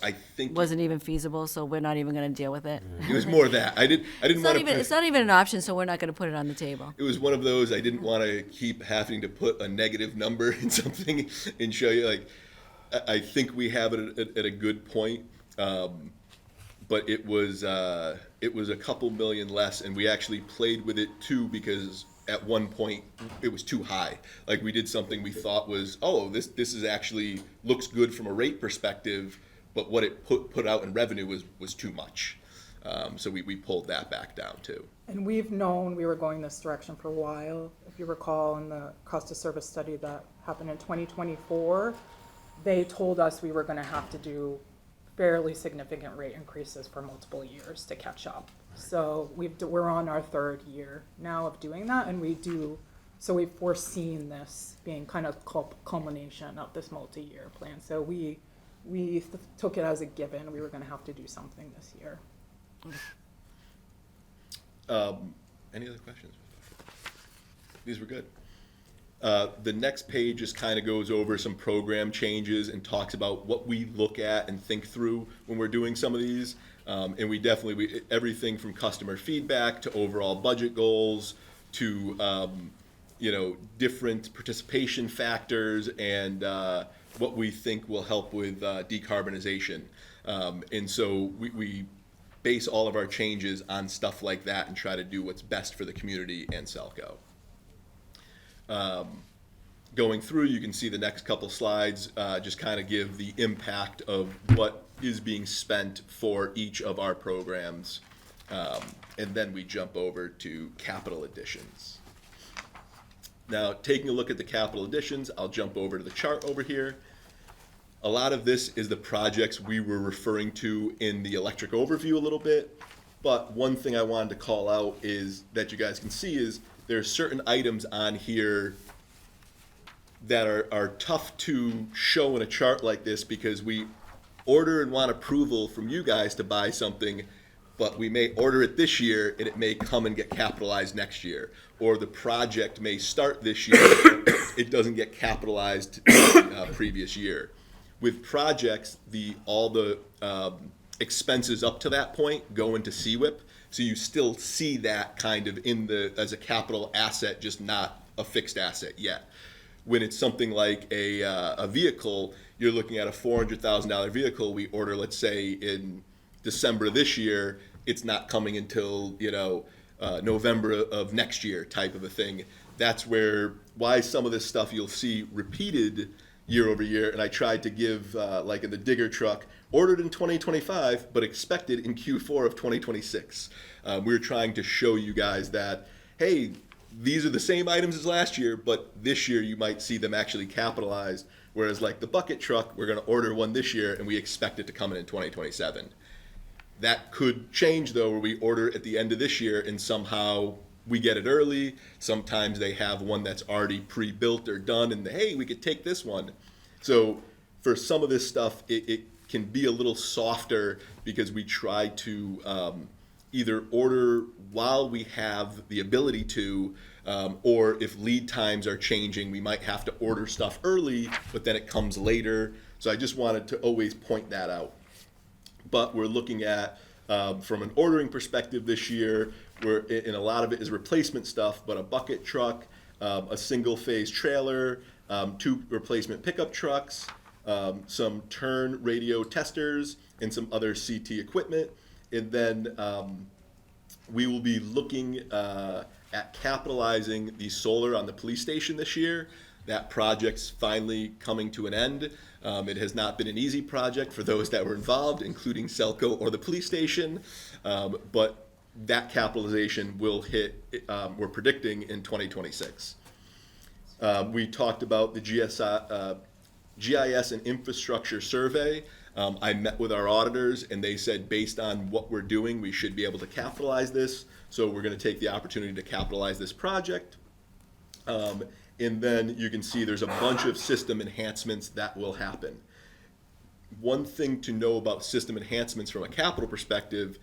I think Wasn't even feasible, so we're not even gonna deal with it? it was more that. I didn't It's not even an option, so we're not gonna put it on the table. It was one of those, I didn't want to keep having to put a negative number in something and show you, I think we have it at a good point. But it was a couple million less, and we actually played with it too, because at one point it was too high. Like we did something we thought was, oh, this is actually looks good from a rate perspective, but what it put out in revenue was too much. So we pulled that back down too. And we've known we were going this direction for a while. If you recall, in the cost of service study that happened in 2024, they told us we were going to have to do fairly significant rate increases for multiple years to catch up. So we're on our third year now of doing that, and so we've foreseen this being kind of culmination of this multi-year plan. So we took it as a given we were going to have to do something this year. Any other questions? These were good. The next page just kind of goes over some program changes and talks about what we look at and think through when we're doing some of these. And we definitely, everything from customer feedback to overall budget goals to, different participation factors and what we think will help with decarbonization. And so we base all of our changes on stuff like that and try to do what's best for the community and Selco. Going through, you can see the next couple slides just kind of give the impact of what is being spent for each of our programs. And then we jump over to capital additions. Now, taking a look at the capital additions, I'll jump over to the chart over here. A lot of this is the projects we were referring to in the electric overview a little bit. But one thing I wanted to call out is that you guys can see is there's certain items on here that are tough to show in a chart like this because we order and want approval from you guys to buy something, but we may order it this year and it may come and get capitalized next year. Or the project may start this year, it doesn't get capitalized the previous year. With projects, all the expenses up to that point go into CWIP, so you still see that kind of as a capital asset, just not a fixed asset yet. When it's something like a vehicle, you're looking at a $400,000 vehicle we order, let's say in December of this year, it's not coming until November of next year type of a thing. That's why some of this stuff you'll see repeated year over year. And I tried to give, like in the digger truck, ordered in 2025, but expected in Q4 of 2026. We're trying to show you guys that, hey, these are the same items as last year, but this year you might see them actually capitalized. Whereas like the bucket truck, we're going to order one this year and we expect it to come in 2027. That could change though, where we order at the end of this year and somehow we get it early. Sometimes they have one that's already pre-built or done and hey, we could take this one. So for some of this stuff, it can be a little softer because we try to either order while we have the ability to, or if lead times are changing, we might have to order stuff early, but then it comes later. So I just wanted to always point that out. But we're looking at, from an ordering perspective this year, and a lot of it is replacement stuff, but a bucket truck, a single phase trailer, 2 replacement pickup trucks, some turn radio testers, and some other CT equipment. And then we will be looking at capitalizing the solar on the police station this year. That project's finally coming to an end. It has not been an easy project for those that were involved, including Selco or the police station, but that capitalization will hit, we're predicting, in 2026. We talked about the GIS and infrastructure survey. I met with our auditors and they said based on what we're doing, we should be able to capitalize this. So we're going to take the opportunity to capitalize this project. And then you can see there's a bunch of system enhancements that will happen. One thing to know about system enhancements from a capital perspective,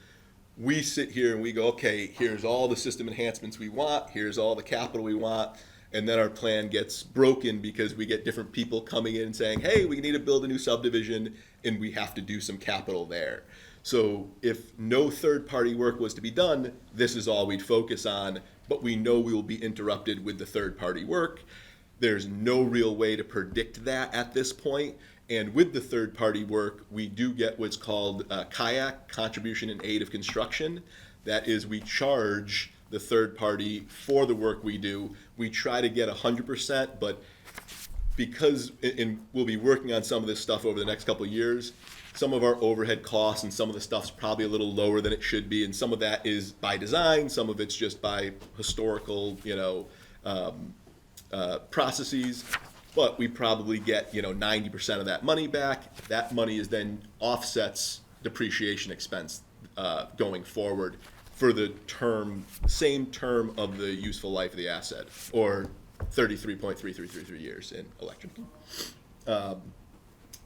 we sit here and we go, okay, here's all the system enhancements we want, here's all the capital we want, and then our plan gets broken because we get different people coming in and saying, hey, we need to build a new subdivision and we have to do some capital there. So if no third-party work was to be done, this is all we'd focus on, but we know we will be interrupted with the third-party work. There's no real way to predict that at this point. And with the third-party work, we do get what's called KAYAK, Contribution in Aid of Construction. That is, we charge the third party for the work we do. We try to get 100%, but because, and we'll be working on some of this stuff over the next couple of years, some of our overhead costs and some of the stuff's probably a little lower than it should be, and some of that is by design, some of it's just by historical, processes. But we probably get 90% of that money back. That money is then offsets depreciation expense going forward for the same term of the useful life of the asset, or 33.3333 years in electric.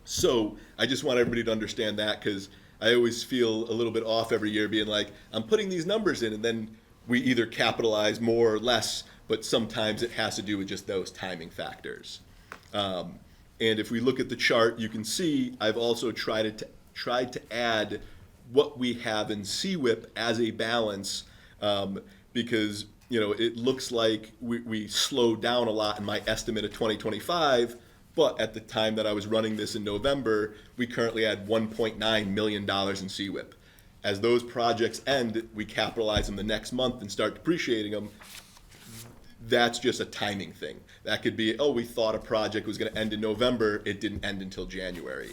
So I just want everybody to understand that, because I always feel a little bit off every year being like, I'm putting these numbers in, and then we either capitalize more or less, but sometimes it has to do with just those timing factors. And if we look at the chart, you can see I've also tried to add what we have in CWIP as a balance, because it looks like we slowed down a lot in my estimate of 2025, but at the time that I was running this in November, we currently had $1.9 million in CWIP. As those projects end, we capitalize them the next month and start depreciating them. That's just a timing thing. That could be, we thought a project was going to end in November, it didn't end until January.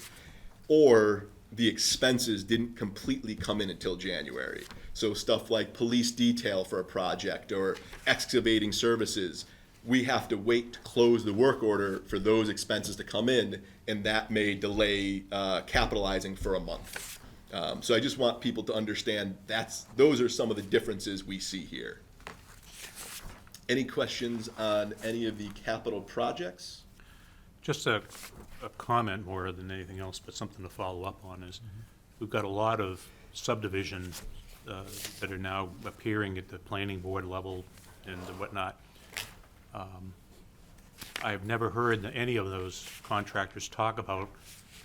Or the expenses didn't completely come in until January. So stuff like police detail for a project or excavating services, we have to wait to close the work order for those expenses to come in, and that may delay capitalizing for a month. So I just want people to understand those are some of the differences we see here. Any questions on any of the capital projects? Just a comment more than anything else, but something to follow up on is we've got a lot of subdivisions that are now appearing at the planning board level and whatnot. I've never heard any of those contractors talk about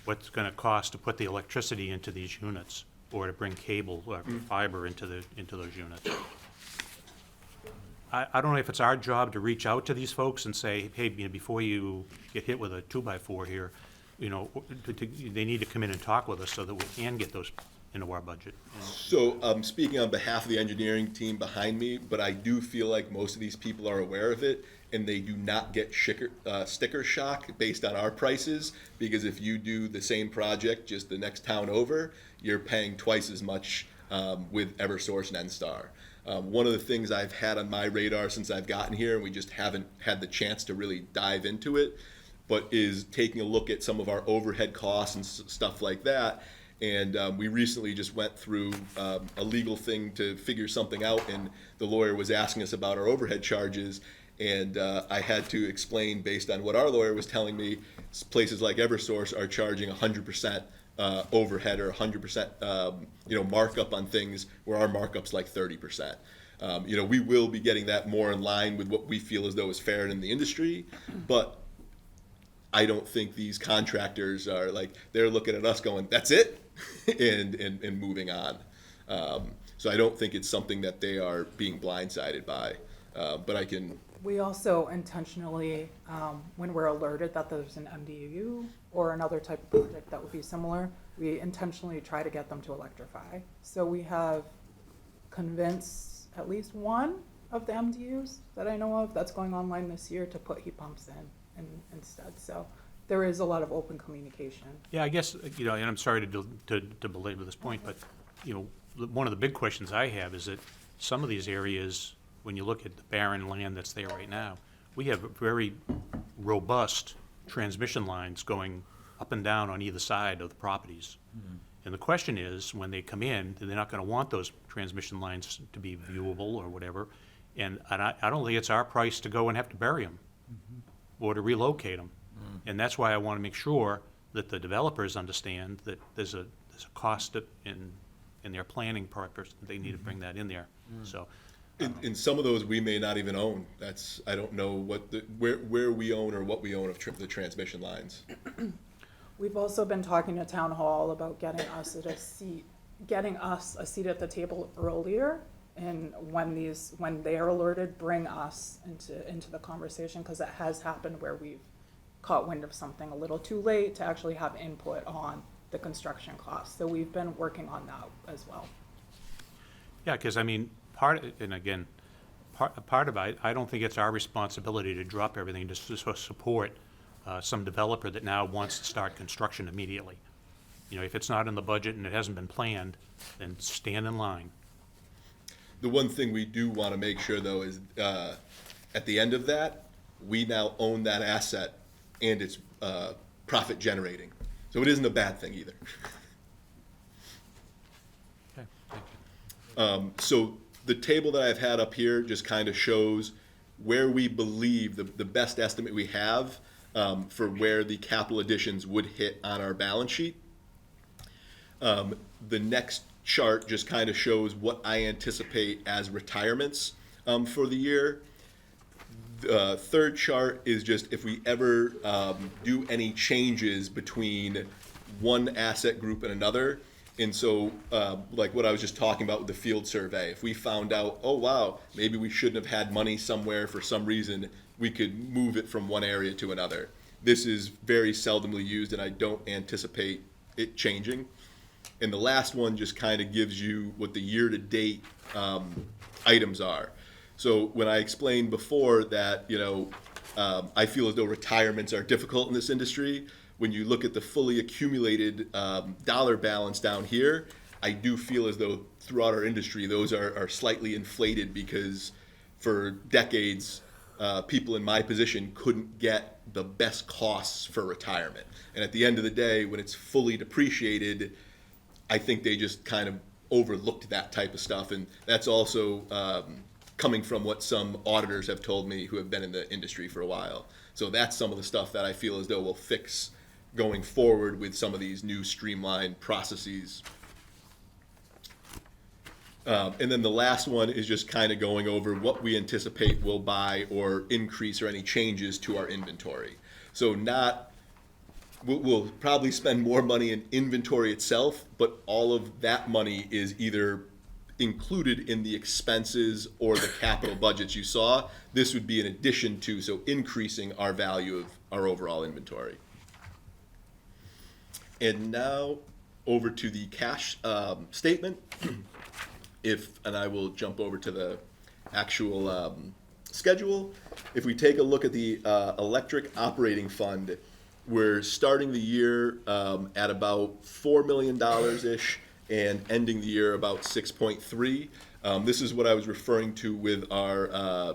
what's going to cost to put the electricity into these units or to bring cable or fiber into those units. I don't know if it's our job to reach out to these folks and say, hey, before you get hit with a 2x4 here, they need to come in and talk with us so that we can get those into our budget. So I'm speaking on behalf of the engineering team behind me, but I do feel like most of these people are aware of it, and they do not get sticker shock based on our prices, because if you do the same project just the next town over, you're paying twice as much with Eversource and NSTAR. One of the things I've had on my radar since I've gotten here, and we just haven't had the chance to really dive into it, but is taking a look at some of our overhead costs and stuff like that. And we recently just went through a legal thing to figure something out, and the lawyer was asking us about our overhead charges, and I had to explain, based on what our lawyer was telling me, places like Eversource are charging 100% overhead or 100% markup on things, where our markup's like 30%. We will be getting that more in line with what we feel as though is fair in the industry, but I don't think these contractors are like, they're looking at us going, that's it, and moving on. So I don't think it's something that they are being blindsided by, but I can. We also intentionally, when we're alerted that there's an MDU or another type of project that would be similar, we intentionally try to get them to electrify. So we have convinced at least one of the MDUs that I know of that's going online this year to put heat pumps in instead. So there is a lot of open communication. Yeah, I guess, and I'm sorry to belabor this point, but, one of the big questions I have is that some of these areas, when you look at the barren land that's there right now, we have very robust transmission lines going up and down on either side of the properties. Mm-hmm. And the question is, when they come in, they're not going to want those transmission lines to be viewable or whatever. And I don't think it's our price to go and have to bury them or to relocate them. And that's why I want to make sure that the developers understand that there's a cost in their planning purpose. They need to bring that in there. So. In some of those, we may not even own. I don't know where we own or what we own of the transmission lines. We've also been talking to town hall about getting us a seat at the table earlier, and when they are alerted, bring us into the conversation, because it has happened where we've caught wind of something a little too late to actually have input on the construction costs. So we've been working on that as well. Yeah, because and again, part of it, I don't think it's our responsibility to drop everything to support some developer that now wants to start construction immediately. You know, if it's not in the budget and it hasn't been planned, then stand in line. The one thing we do want to make sure, though, is at the end of that, we now own that asset and it's profit generating. So it isn't a bad thing either. Okay, thank you. So the table that I've had up here just kind of shows where we believe the best estimate we have for where the capital additions would hit on our balance sheet. The next chart just kind of shows what I anticipate as retirements for the year. The third chart is just if we ever do any changes between one asset group and another. And so, like what I was just talking about with the field survey, if we found out, oh wow, maybe we shouldn't have had money somewhere for some reason, we could move it from one area to another. This is very seldomly used, and I don't anticipate it changing. And the last one just kind of gives you what the year-to-date items are. So when I explained before that, you know, I feel as though retirements are difficult in this industry, when you look at the fully accumulated dollar balance down here, I do feel as though throughout our industry, those are slightly inflated because for decades, people in my position couldn't get the best costs for retirement. And at the end of the day, when it's fully depreciated, I think they just kind of overlooked that type of stuff. And that's also coming from what some auditors have told me who have been in the industry for a while. So that's some of the stuff that I feel as though will fix going forward with some of these new streamlined processes. And then the last one is just kind of going over what we anticipate will buy or increase or any changes to our inventory. So we'll probably spend more money in inventory itself, but all of that money is either included in the expenses or the capital budgets you saw. This would be in addition to, so increasing our value of our overall inventory. And now over to the cash statement. And I will jump over to the actual schedule. If we take a look at the electric operating fund, we're starting the year at about $4 million-ish and ending the year about 6.3. This is what I was referring to with our,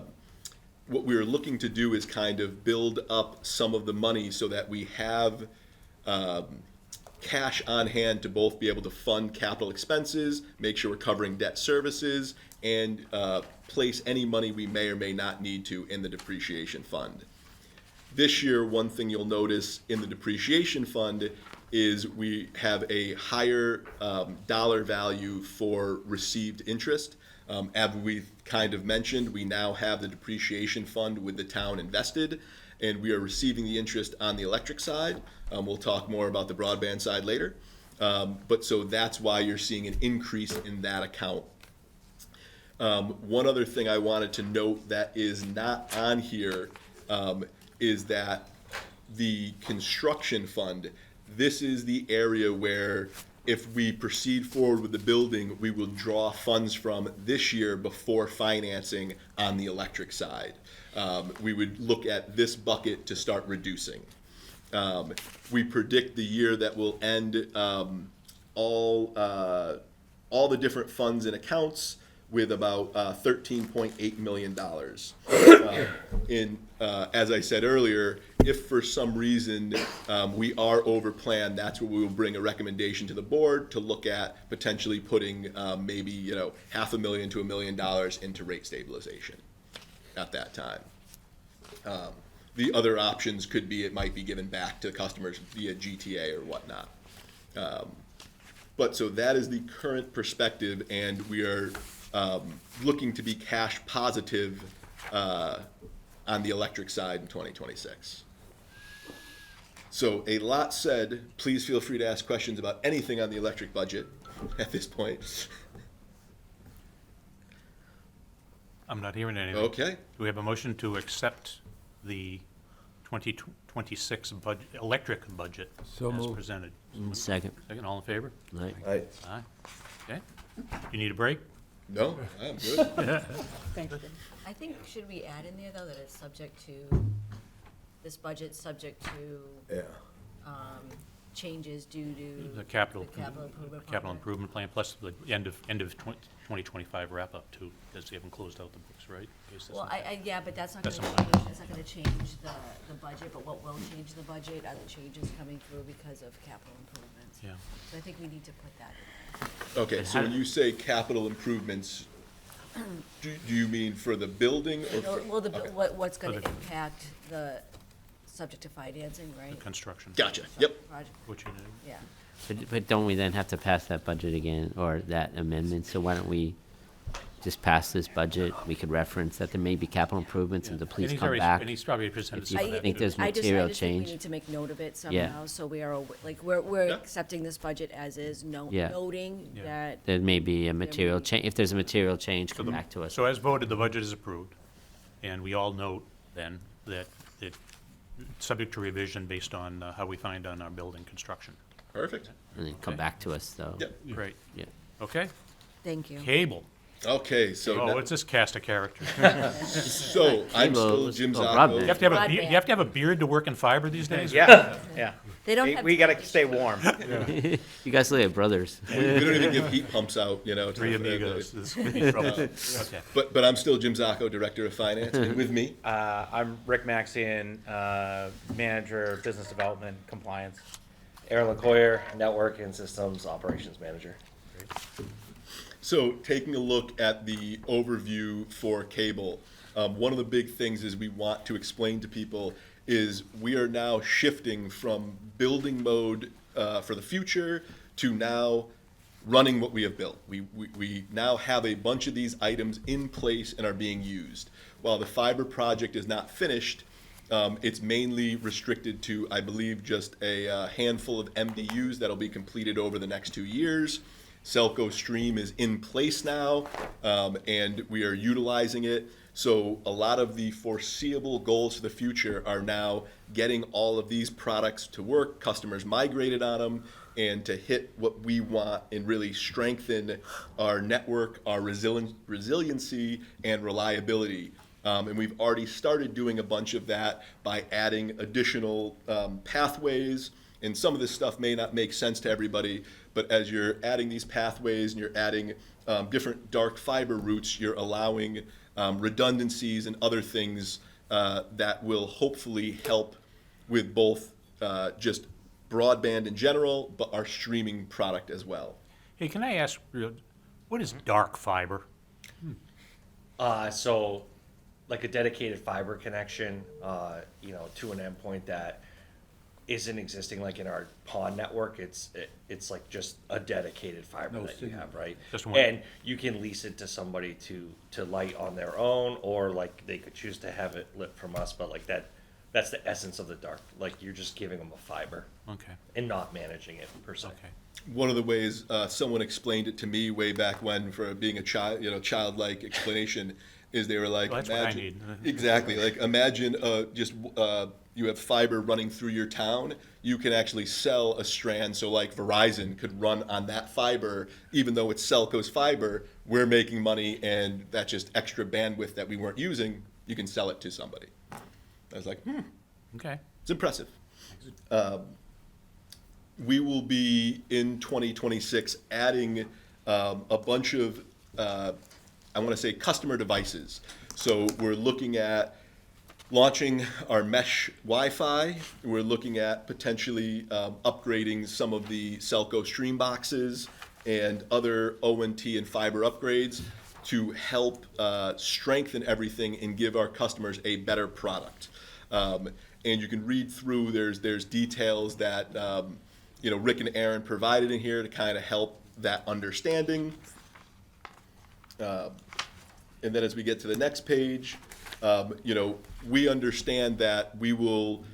what we were looking to do is kind of build up some of the money so that we have cash on hand to both be able to fund capital expenses, make sure we're covering debt services, and place any money we may or may not need to in the depreciation fund. This year, one thing you'll notice in the depreciation fund is we have a higher dollar value for received interest. As we've kind of mentioned, we now have the depreciation fund with the town invested, and we are receiving the interest on the electric side. We'll talk more about the broadband side later. But so that's why you're seeing an increase in that account. One other thing I wanted to note that is not on here is that the construction fund, this is the area where if we proceed forward with the building, we will draw funds from this year before financing on the electric side. We would look at this bucket to start reducing. We predict the year that will end all the different funds and accounts with about $13.8 million. As I said earlier, if for some reason we are over planned, that's where we will bring a recommendation to the board to look at potentially putting maybe $500,000 to $1 million into rate stabilization at that time. The other options could be it might be given back to customers via GTA or whatnot. But so that is the current perspective, and we are looking to be cash positive on the electric side in 2026. So a lot said. Please feel free to ask questions about anything on the electric budget at this point. I'm not hearing anything. Okay. Do we have a motion to accept the 2026 budget, electric budget So as moved. presented? Second. Second, all in favor? Aye. Aye. Aye. Okay. You need a break? No, I'm good. Thank you. I think, should we add in there, though, that it's subject to, this budget's subject to, Yeah. changes due to The capital, the capital improvement capital plan? improvement plan, plus the end of 2025 wrap-up too, because they haven't closed out the books, right? Based on Well, yeah, but that's not That's gonna not- change, that's not gonna change the budget, but what will change the budget are the changes coming through because of capital improvements. Yeah. So I think we need to put that in. Okay, so when you say capital improvements, do you mean for the building or for? Well, okay. what's gonna the- impact the, subject to financing, The right? construction. Gotcha, yep. Project, Which, yeah. But don't we then have to pass that budget again, or that amendment? So why don't we just pass this budget? We could reference that there may be capital improvements and to please come back. And he's probably presented If some you of that think too. there's I material just think we change. need to make note of it Yeah. somehow, so we are, we're Yeah. accepting this budget as is, Yeah. noting Yeah. that, There may be a material change. If there's a material change, So come the- back to us. So as voted, the budget is approved, and we all note then that it, subject to revision based on how we find on our building construction. Perfect. And then come Okay. back to us, though. Yep. Great. Yeah. Okay, thank you. cable. Okay, so, Oh, what's this cast of characters? so I'm still Cables Jim or Zacco. broadband. You have to have a, Broadband. you have to have a beard to work in fiber these days? Yeah, yeah. They don't have. We gotta stay warm. You guys look like brothers. We don't even give heat pumps out, you know. to Three the- amigos. This could be trouble. Okay. But I'm still Jim Zacco, Director of Finance, and with me, I'm Rick Maxian, Manager of Business Development Compliance. Aaron LaCoyer, Network and Systems Operations Manager. so taking a look at the overview for cable, one of the big things is we want to explain to people is we are now shifting from building mode for the future to now running what we have built. We now have a bunch of these items in place and are being used. While the fiber project is not finished, it's mainly restricted to, I believe, just a handful of MDUs that'll be completed over the next 2 years. Selco Stream is in place now, and we are utilizing it. So a lot of the foreseeable goals for the future are now getting all of these products to work, customers migrated on them, and to hit what we want and really strengthen our network, our resiliency, and reliability. And we've already started doing a bunch of that by adding additional pathways. And some of this stuff may not make sense to everybody, but as you're adding these pathways and you're adding different dark fiber routes, you're allowing redundancies and other things that will hopefully help with both just broadband in general, but our streaming product as well. Hey, can I ask, what is dark fiber? So like a dedicated fiber connection, to an endpoint that isn't existing like in our PON network. It's like just a dedicated fiber that you have, right? Just one. And you can lease it to somebody to light on their own, or like they could choose to have it lit from us, but like that's the essence of the dark. Like you're just giving them a fiber Okay, and not managing it per se. okay. One of the ways someone explained it to me way back when, for being a child, childlike explanation, is they were like, Well, that's what I imagine, need. exactly, like imagine you have fiber running through your town. You can actually sell a strand, so like Verizon could run on that fiber, even though it's Selco's fiber. We're making money, and that's just extra bandwidth that we weren't using. You can sell it to somebody. I was like, Okay. it's impressive. We will be in 2026 adding a bunch of, I want to say, customer devices. So we're looking at launching our mesh Wi-Fi. We're looking at potentially upgrading some of the Selco Stream boxes and other ONT and fiber upgrades to help strengthen everything and give our customers a better product. And you can read through, there's details that Rick and Aaron provided in here to kind of help that understanding. And then as we get to the next page, we understand that we will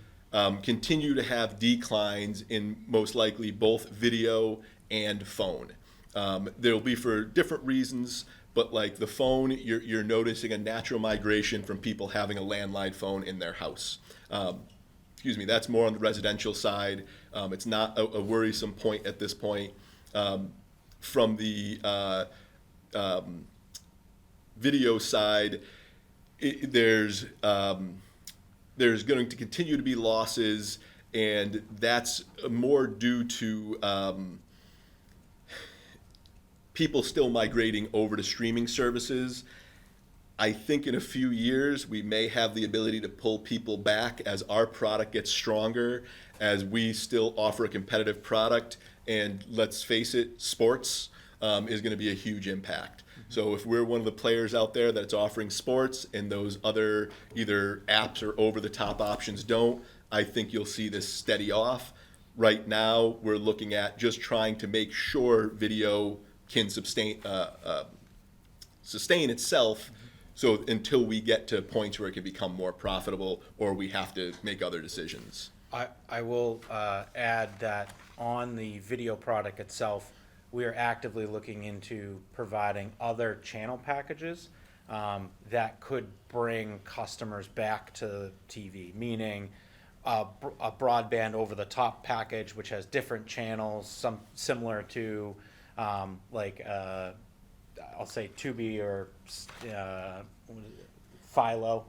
continue to have declines in most likely both video and phone. There'll be for different reasons, but like the phone, you're noticing a natural migration from people having a landline phone in their house. That's more on the residential side. It's not a worrisome point at this point. From the video side, there's going to continue to be losses, and that's more due to people still migrating over to streaming services. I think in a few years, we may have the ability to pull people back as our product gets stronger, as we still offer a competitive product. And let's face it, sports is going to be a huge impact. So if we're one of the players out there that's offering sports and those other either apps or over-the-top options don't, I think you'll see this steady off. Right now, we're looking at just trying to make sure video can sustain itself. So until we get to points where it can become more profitable, or we have to make other decisions. I will add that on the video product itself, we are actively looking into providing other channel packages that could bring customers back to TV, meaning a broadband over-the-top package which has different channels, some similar to I'll say Tubi or Philo,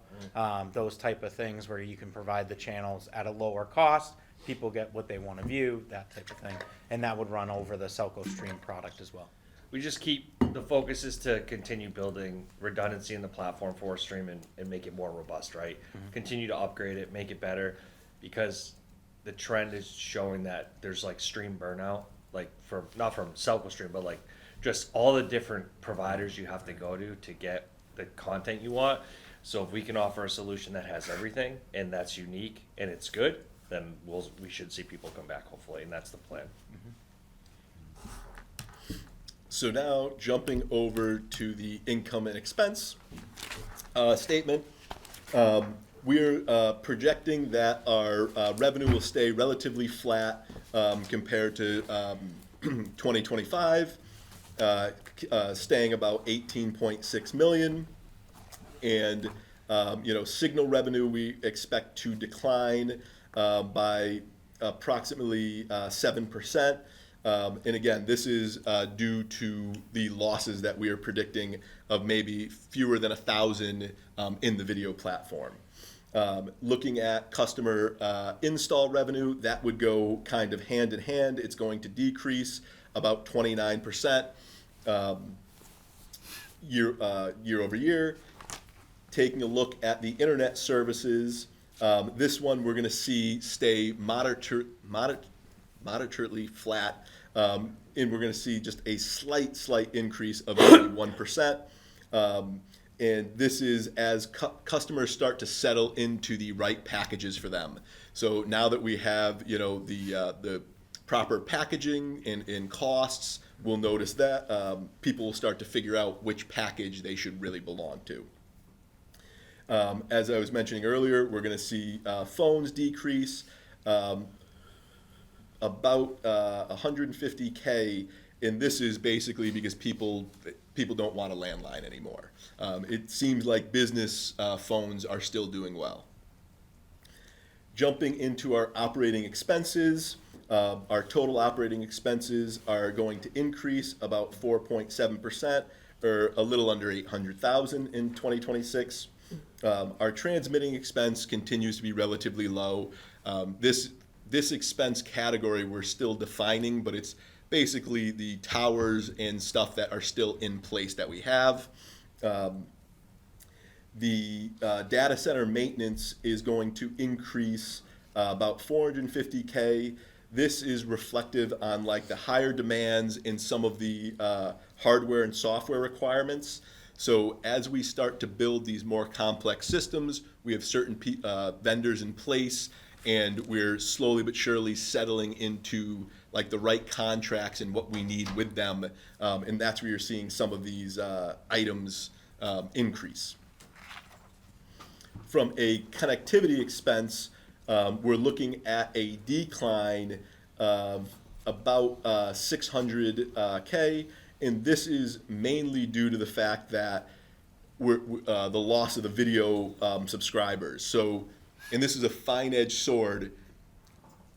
those type of things where you can provide the channels at a lower cost. People get what they want to view, that type of thing, and that would run over the Selco Stream product as well. We just keep, the focus is to continue building redundancy in the platform for Stream and make it more robust, right? Continue to upgrade it, make it better, because the trend is showing that there's like stream burnout, like not from Selco Stream, but like just all the different providers you have to go to get the content you want. So if we can offer a solution that has everything and that's unique and it's good, then we should see people come back, hopefully, and that's the plan. So now jumping over to the income and expense statement, we're projecting that our revenue will stay relatively flat compared to 2025, staying about 18.6 million. And signal revenue we expect to decline by approximately 7%. And again, this is due to the losses that we are predicting of maybe fewer than 1,000 in the video platform. Looking at customer install revenue, that would go kind of hand in hand. It's going to decrease about 29% year over year. Taking a look at the internet services, this one we're going to see stay moderately flat, and we're going to see just a slight increase of maybe 1%. And this is as customers start to settle into the right packages for them. So now that we have the proper packaging and costs, we'll notice that people will start to figure out which package they should really belong to. As I was mentioning earlier, we're going to see phones decrease about 150K, and this is basically because people don't want a landline anymore. It seems like business phones are still doing well. Jumping into our operating expenses, our total operating expenses are going to increase about 4.7%, or a little under 800,000 in 2026. Our transmitting expense continues to be relatively low. This expense category we're still defining, but it's basically the towers and stuff that are still in place that we have. The data center maintenance is going to increase about 450K. This is reflective on like the higher demands in some of the hardware and software requirements. So as we start to build these more complex systems, we have certain vendors in place, and we're slowly but surely settling into like the right contracts and what we need with them, and that's where you're seeing some of these items increase. From a connectivity expense, we're looking at a decline of about 600K. And this is mainly due to the fact that the loss of the video subscribers. So, and this is a fine-edged sword.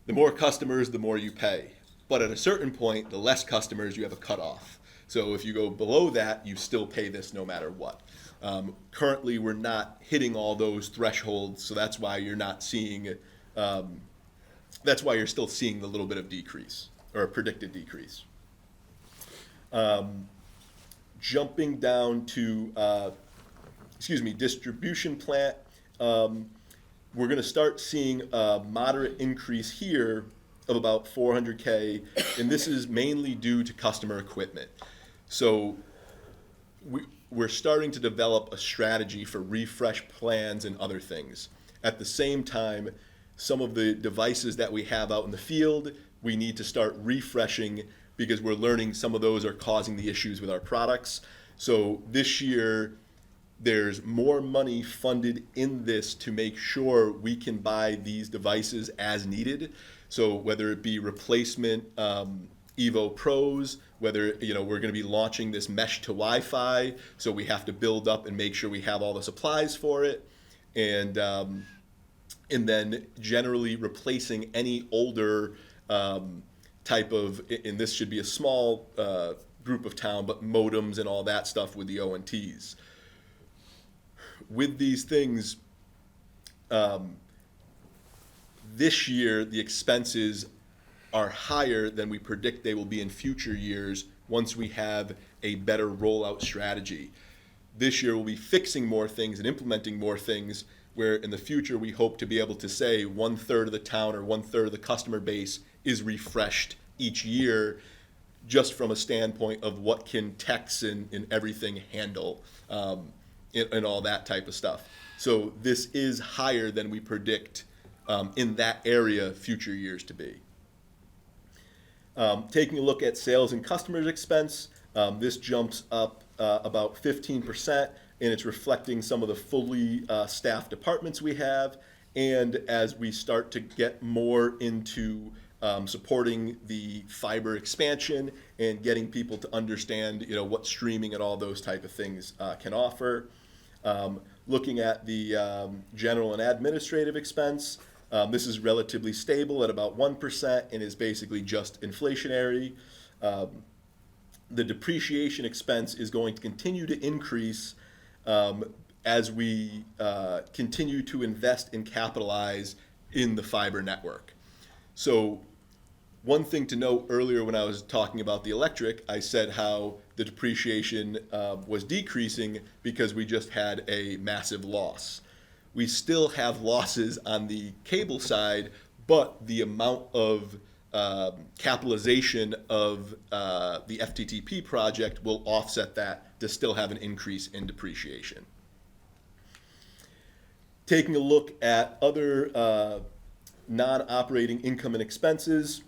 The more customers, the more you pay. But at a certain point, the less customers, you have a cutoff. So if you go below that, you still pay this no matter what. Currently, we're not hitting all those thresholds, so that's why you're not seeing, that's why you're still seeing the little bit of decrease, or a predicted decrease. Jumping down to, distribution plant, we're gonna start seeing a moderate increase here of about 400K, and this is mainly due to customer equipment. So we're starting to develop a strategy for refresh plans and other things. At the same time, some of the devices that we have out in the field, we need to start refreshing because we're learning some of those are causing the issues with our products. So this year, there's more money funded in this to make sure we can buy these devices as needed. So whether it be replacement Evo Pros, whether we're going to be launching this mesh to Wi-Fi, so we have to build up and make sure we have all the supplies for it, and then generally replacing any older type of, and this should be a small group of town, but modems and all that stuff with the ONTs. With these things, this year the expenses are higher than we predict they will be in future years once we have a better rollout strategy. This year we'll be fixing more things and implementing more things, where in the future we hope to be able to say 1/3 of the town or 1/3 of the customer base is refreshed each year, just from a standpoint of what can techs and everything handle, and all that type of stuff. So this is higher than we predict in that area future years to be. Taking a look at sales and customers expense, this jumps up about 15%, and it's reflecting some of the fully staffed departments we have, and as we start to get more into supporting the fiber expansion and getting people to understand what streaming and all those type of things can offer. Looking at the general and administrative expense, this is relatively stable at about 1% and is basically just inflationary. The depreciation expense is going to continue to increase as we continue to invest and capitalize in the fiber network. So one thing to note, earlier when I was talking about the electric, I said how the depreciation was decreasing because we just had a massive loss. We still have losses on the cable side, but the amount of capitalization of the FTTP project will offset that to still have an increase in depreciation. Taking a look at other non-operating income and expenses,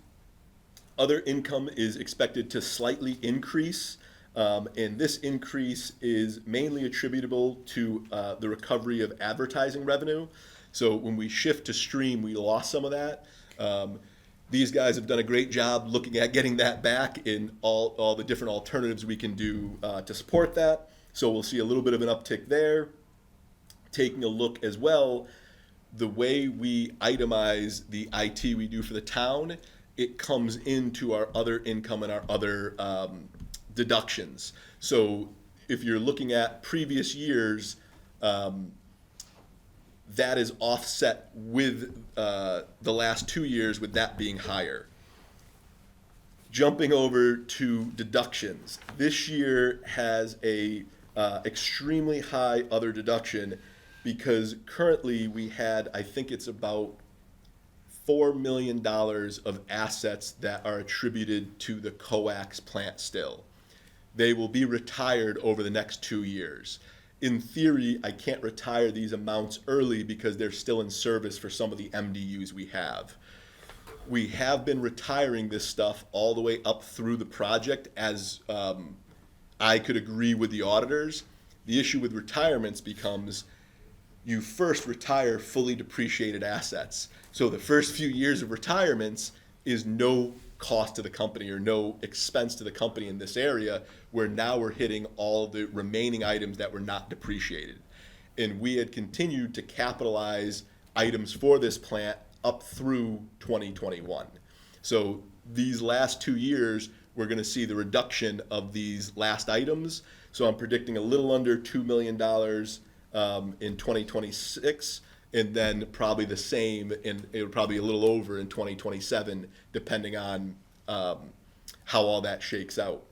other income is expected to slightly increase, and this increase is mainly attributable to the recovery of advertising revenue. So when we shift to stream, we lost some of that. These guys have done a great job looking at getting that back in all the different alternatives we can do to support that. So we'll see a little bit of an uptick there. Taking a look as well, the way we itemize the IT we do for the town, it comes into our other income and our other deductions. So if you're looking at previous years, that is offset with the last 2 years, with that being higher. Jumping over to deductions, this year has a extremely high other deduction because currently we had, I think it's about $4 million of assets that are attributed to the coax plant still. They will be retired over the next 2 years. In theory, I can't retire these amounts early because they're still in service for some of the MDUs we have. We have been retiring this stuff all the way up through the project, as I could agree with the auditors. The issue with retirements becomes you first retire fully depreciated assets. So the first few years of retirements is no cost to the company or no expense to the company in this area, where now we're hitting all the remaining items that were not depreciated. And we had continued to capitalize items for this plant up through 2021. So these last 2 years, we're gonna see the reduction of these last items. So I'm predicting a little under $2 million in 2026, and then probably the same, and it would probably be a little over in 2027, depending on how all that shakes out.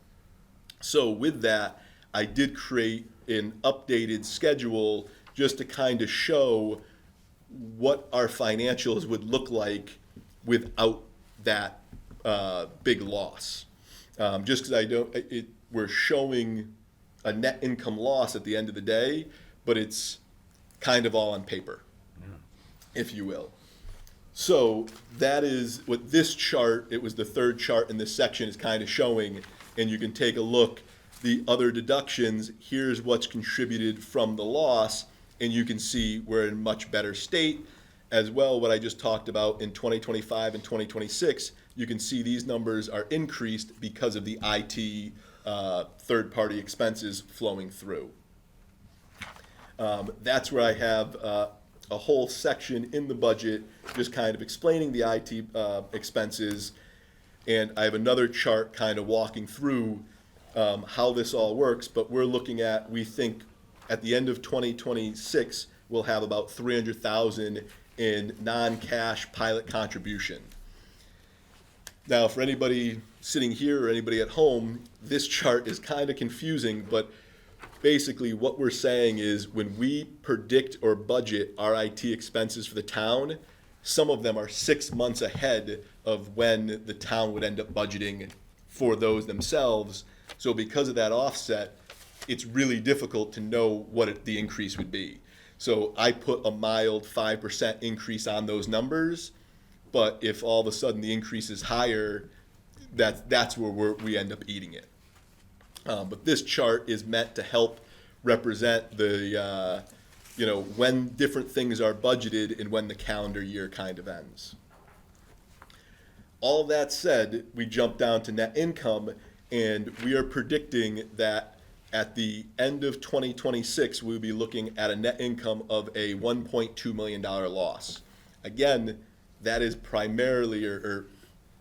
So with that, I did create an updated schedule just to kind of show what our financials would look like without that big loss. Just because we're showing a net income loss at the end of the day, but it's kind of all on paper, if you will. So that is what this chart, it was the third chart in this section, is kind of showing, and you can take a look, the other deductions, here's what's contributed from the loss, and you can see we're in much better state. As well, what I just talked about in 2025 and 2026, you can see these numbers are increased because of the IT third-party expenses flowing through. That's where I have a whole section in the budget just kind of explaining the IT expenses, and I have another chart kind of walking through how this all works, but we're looking at, we think at the end of 2026, we'll have about 300,000 in non-cash pilot contribution. Now, for anybody sitting here or anybody at home, this chart is kind of confusing, but basically what we're saying is when we predict or budget our IT expenses for the town, some of them are 6 months ahead of when the town would end up budgeting for those themselves. So because of that offset, it's really difficult to know what the increase would be. So I put a mild 5% increase on those numbers, but if all of a sudden the increase is higher, that's where we end up eating it. But this chart is meant to help represent the, when different things are budgeted and when the calendar year kind of ends. All that said, we jump down to net income, and we are predicting that at the end of 2026, we'll be looking at a net income of a $1.2 million loss. Again, that is primarily or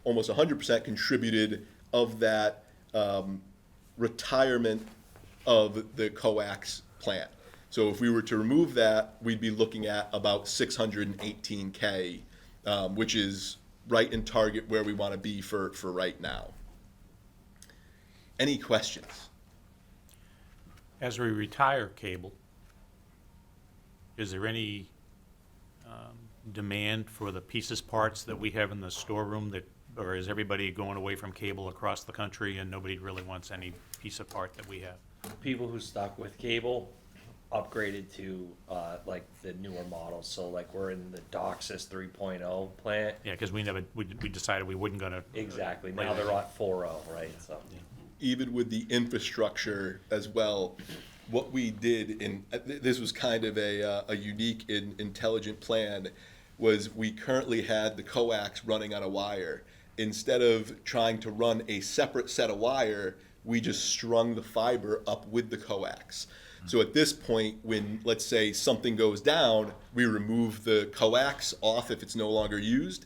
almost 100% contributed of that retirement of the coax plant. So if we were to remove that, we'd be looking at about $618K, which is right in target where we want to be for right now. Any questions? As we retire cable, is there any demand for the pieces parts that we have in the storeroom or is everybody going away from cable across the country and nobody really wants any piece of part that we have? People who stuck with cable upgraded to like the newer models. So like we're in the DOCSIS 3.0 plant. Yeah, because we decided we wouldn't gonna. Exactly. Now they're at 4.0, right? So. Even with the infrastructure as well, what we did, and this was kind of a unique and intelligent plan, was we currently had the coax running on a wire. Instead of trying to run a separate set of wire, we just strung the fiber up with the coax. So at this point, when, let's say, something goes down, we remove the coax off if it's no longer used,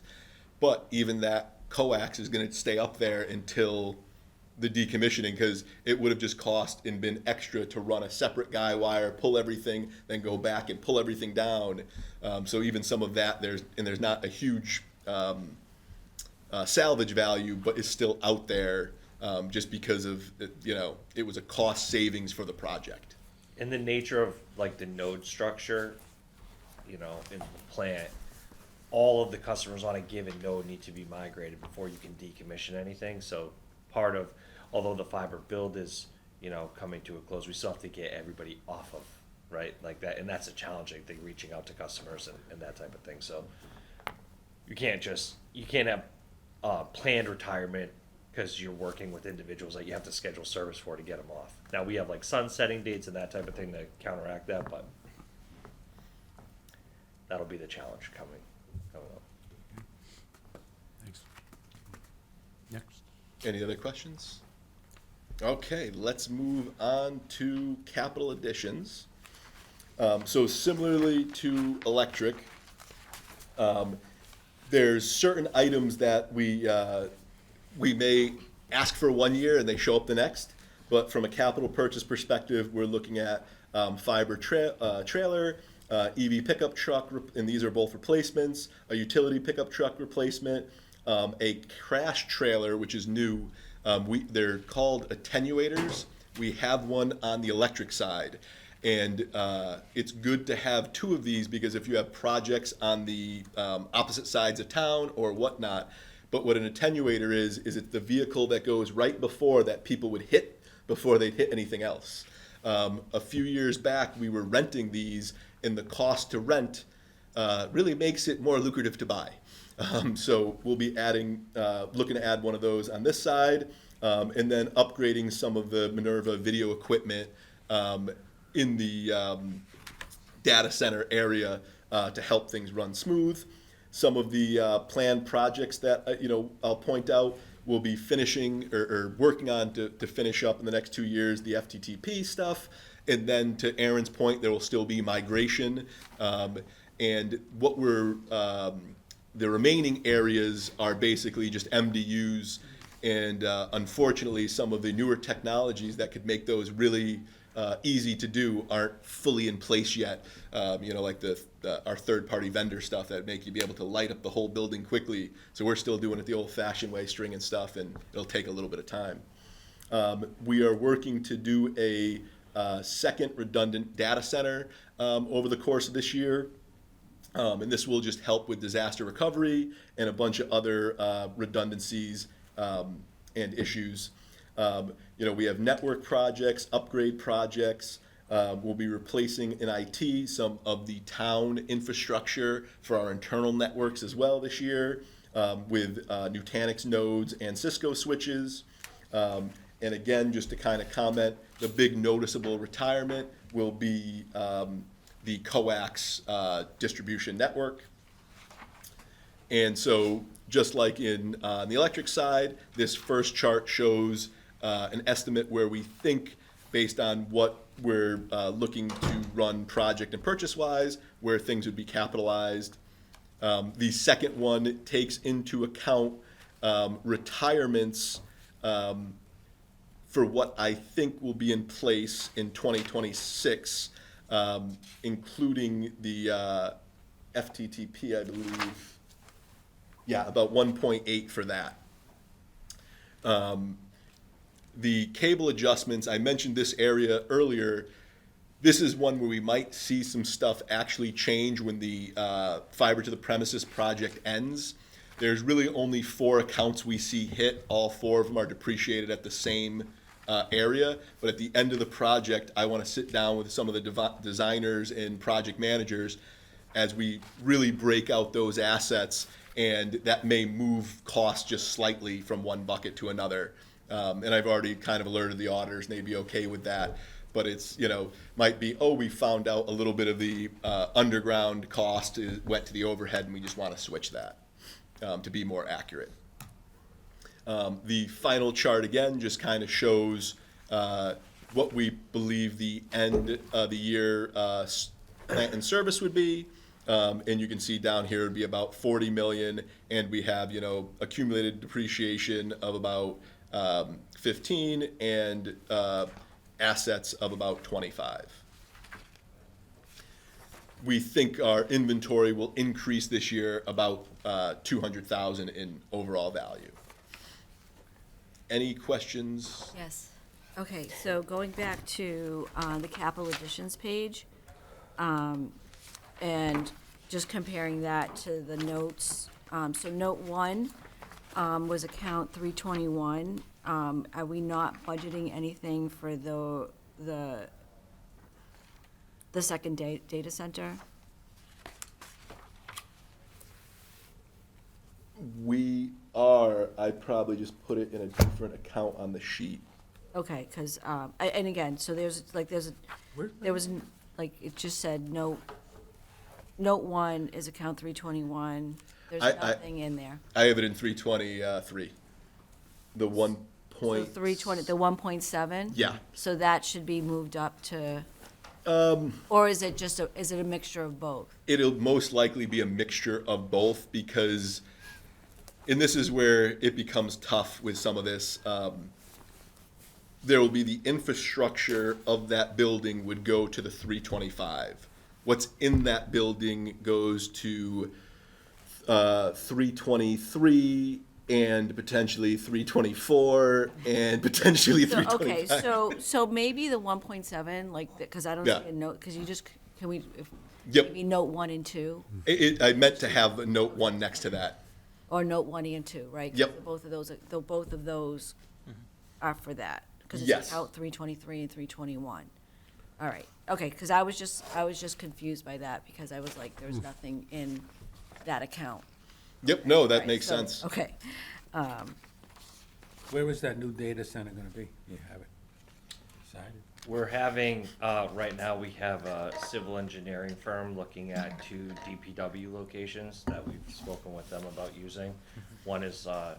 but even that coax is going to stay up there until the decommissioning, because it would have just cost and been extra to run a separate guy wire, pull everything, then go back and pull everything down. So even some of that, there's not a huge salvage value, but it's still out there just because of, it was a cost savings for the project. In the nature of like the node structure, in the plant, all of the customers on a given node need to be migrated before you can decommission anything. So part of, although the fiber build is, coming to a close, we still have to get everybody off of, right? Like that, and that's a challenging thing, reaching out to customers and that type of thing. So you can't have planned retirement because you're working with individuals that you have to schedule service for to get them off. Now we have like sunsetting dates and that type of thing to counteract that, but that'll be the challenge coming up. Thanks. Next. Any other questions? Okay, let's move on to capital additions. So similarly to electric, there's certain items that we may ask for 1 year and they show up the next. But from a capital purchase perspective, we're looking at fiber trailer, EV pickup truck, and these are both replacements, a utility pickup truck replacement, a crash trailer, which is new. They're called attenuators. We have one on the electric side. And it's good to have two of these because if you have projects on the opposite sides of town or whatnot, but what an attenuator is it's the vehicle that goes right before that people would hit before they'd hit anything else. A few years back, we were renting these, and the cost to rent really makes it more lucrative to buy. So we'll be looking to add one of those on this side, and then upgrading some of the Minerva video equipment in the data center area to help things run smooth. Some of the planned projects that I'll point out, we'll be finishing or working on to finish up in the next 2 years, the FTTP stuff. And then to Aaron's point, there will still be migration. And what the remaining areas are basically just MDUs. And unfortunately, some of the newer technologies that could make those really easy to do aren't fully in place yet. Like our third-party vendor stuff that make you be able to light up the whole building quickly. So we're still doing it the old-fashioned way, stringing stuff, and it'll take a little bit of time. We are working to do a second redundant data center over the course of this year. And this will just help with disaster recovery and a bunch of other redundancies and issues. We have network projects, upgrade projects. We'll be replacing in IT some of the town infrastructure for our internal networks as well this year with Nutanix nodes and Cisco switches. And again, just to kind of comment, the big noticeable retirement will be the coax distribution network. And so just like in the electric side, this first chart shows an estimate where we think, based on what we're looking to run project and purchase-wise, where things would be capitalized. The second one takes into account retirements for what I think will be in place in 2026, including the FTTP, I believe. Yeah, about 1.8 for that. The cable adjustments, I mentioned this area earlier. This is one where we might see some stuff actually change when the fiber to the premises project ends. There's really only 4 accounts we see hit. All 4 of them are depreciated at the same area. But at the end of the project, I want to sit down with some of the designers and project managers as we really break out those assets. And that may move costs just slightly from one bucket to another. And I've already kind of alerted the auditors, and they'd be okay with that. But it's, might be, we found out a little bit of the underground cost went to the overhead, and we just want to switch that to be more accurate. The final chart, again, just kind of shows what we believe the end of the year plant and service would be. And you can see down here it would be about 40 million, and we have, accumulated depreciation of about 15 and assets of about 25. We think our inventory will increase this year about 200,000 in overall value. Any questions? Yes. Okay, so going back to the capital additions page, and just comparing that to the notes. So note 1 was account 321. Are we not budgeting anything for the second data center? We are. I probably just put it in a different account on the sheet. Okay, because and again, so it just said note 1 is account 321. There's nothing in there. I have it in 323. The 1 So point. 320, the 1.7. Yeah. So that should be moved up to. Or is it is it a mixture of both? It'll most likely be a mixture of both because and this is where it becomes tough with some of this. There will be the infrastructure of that building would go to the 325. What's in that building goes to 323 and potentially 324 and potentially So, okay, 325. so maybe the 1.7, like, because I don't see Yeah. a note, because you just, can we, Yep. maybe note 1 and 2, I meant to have a note 1 next to that. or note 1 and 2, right? 'Cause Yep. Both of those are for that, because it's Yes. out 323 and 321. All right, okay, because I was just confused by that, because I was like, there's nothing in that account. Yep, no, that Right, makes so- sense. Okay, Where is that new data center gonna be? You have it decided? We're having, right now, we have a civil engineering firm looking at 2 DPW locations that we've spoken with them about using. One is, the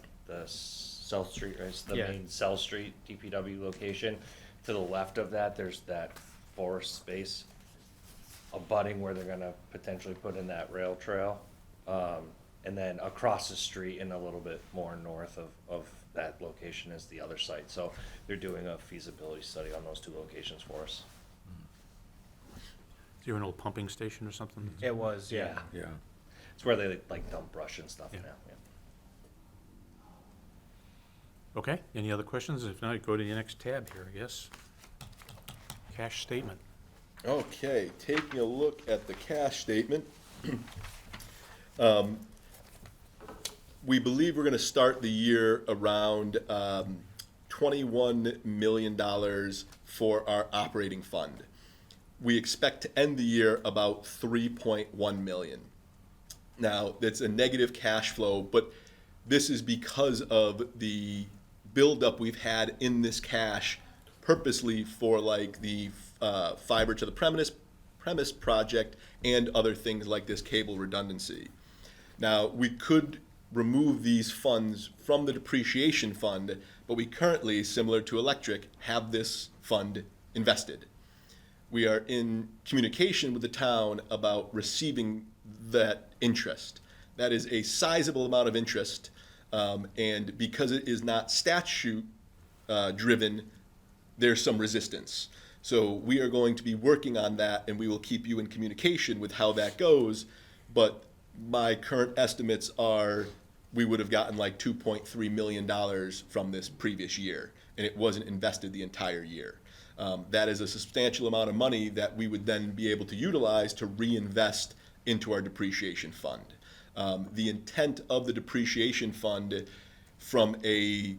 South Street, or it's the Yeah. main South Street DPW location. To the left of that, there's that forest space abutting where they're gonna potentially put in that rail trail. And then across the street and a little bit more north of that location is the other site. So they're doing a feasibility study on those 2 locations for us. Is there an old pumping station or something? It was, yeah. Yeah. It's where they like dump brush and stuff now, Yeah. yeah. Okay, any other questions? If not, go to the next tab here, I guess. Cash statement. Okay, taking a look at the cash statement. We believe we're gonna start the year around $21 million for our operating fund. We expect to end the year about 3.1 million. Now, that's a negative cash flow, but this is because of the buildup we've had in this cash purposely for like the fiber to the premise project and other things like this cable redundancy. Now, we could remove these funds from the depreciation fund, but we currently, similar to electric, have this fund invested. We are in communication with the town about receiving that interest. That is a sizable amount of interest, and because it is not statute driven, there's some resistance. So we are going to be working on that, and we will keep you in communication with how that goes. But my current estimates are we would have gotten like $2.3 million from this previous year, and it wasn't invested the entire year. That is a substantial amount of money that we would then be able to utilize to reinvest into our depreciation fund. The intent of the depreciation fund from a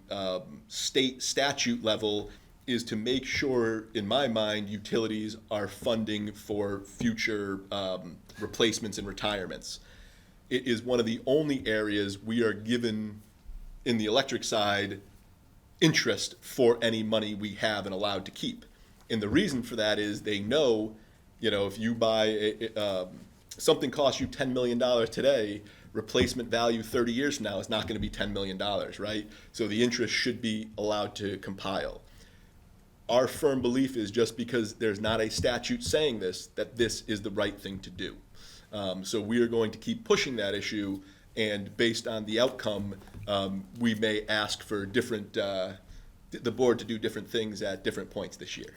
state statute level is to make sure, in my mind, utilities are funding for future replacements and retirements. It is one of the only areas we are given in the electric side interest for any money we have and allowed to keep. And the reason for that is they know, if you buy something costs you $10 million today, replacement value 30 years from now is not going to be $10 million, right? So the interest should be allowed to compile. Our firm belief is just because there's not a statute saying this, that this is the right thing to do. So we are going to keep pushing that issue, and based on the outcome, we may ask for different, the board to do different things at different points this year.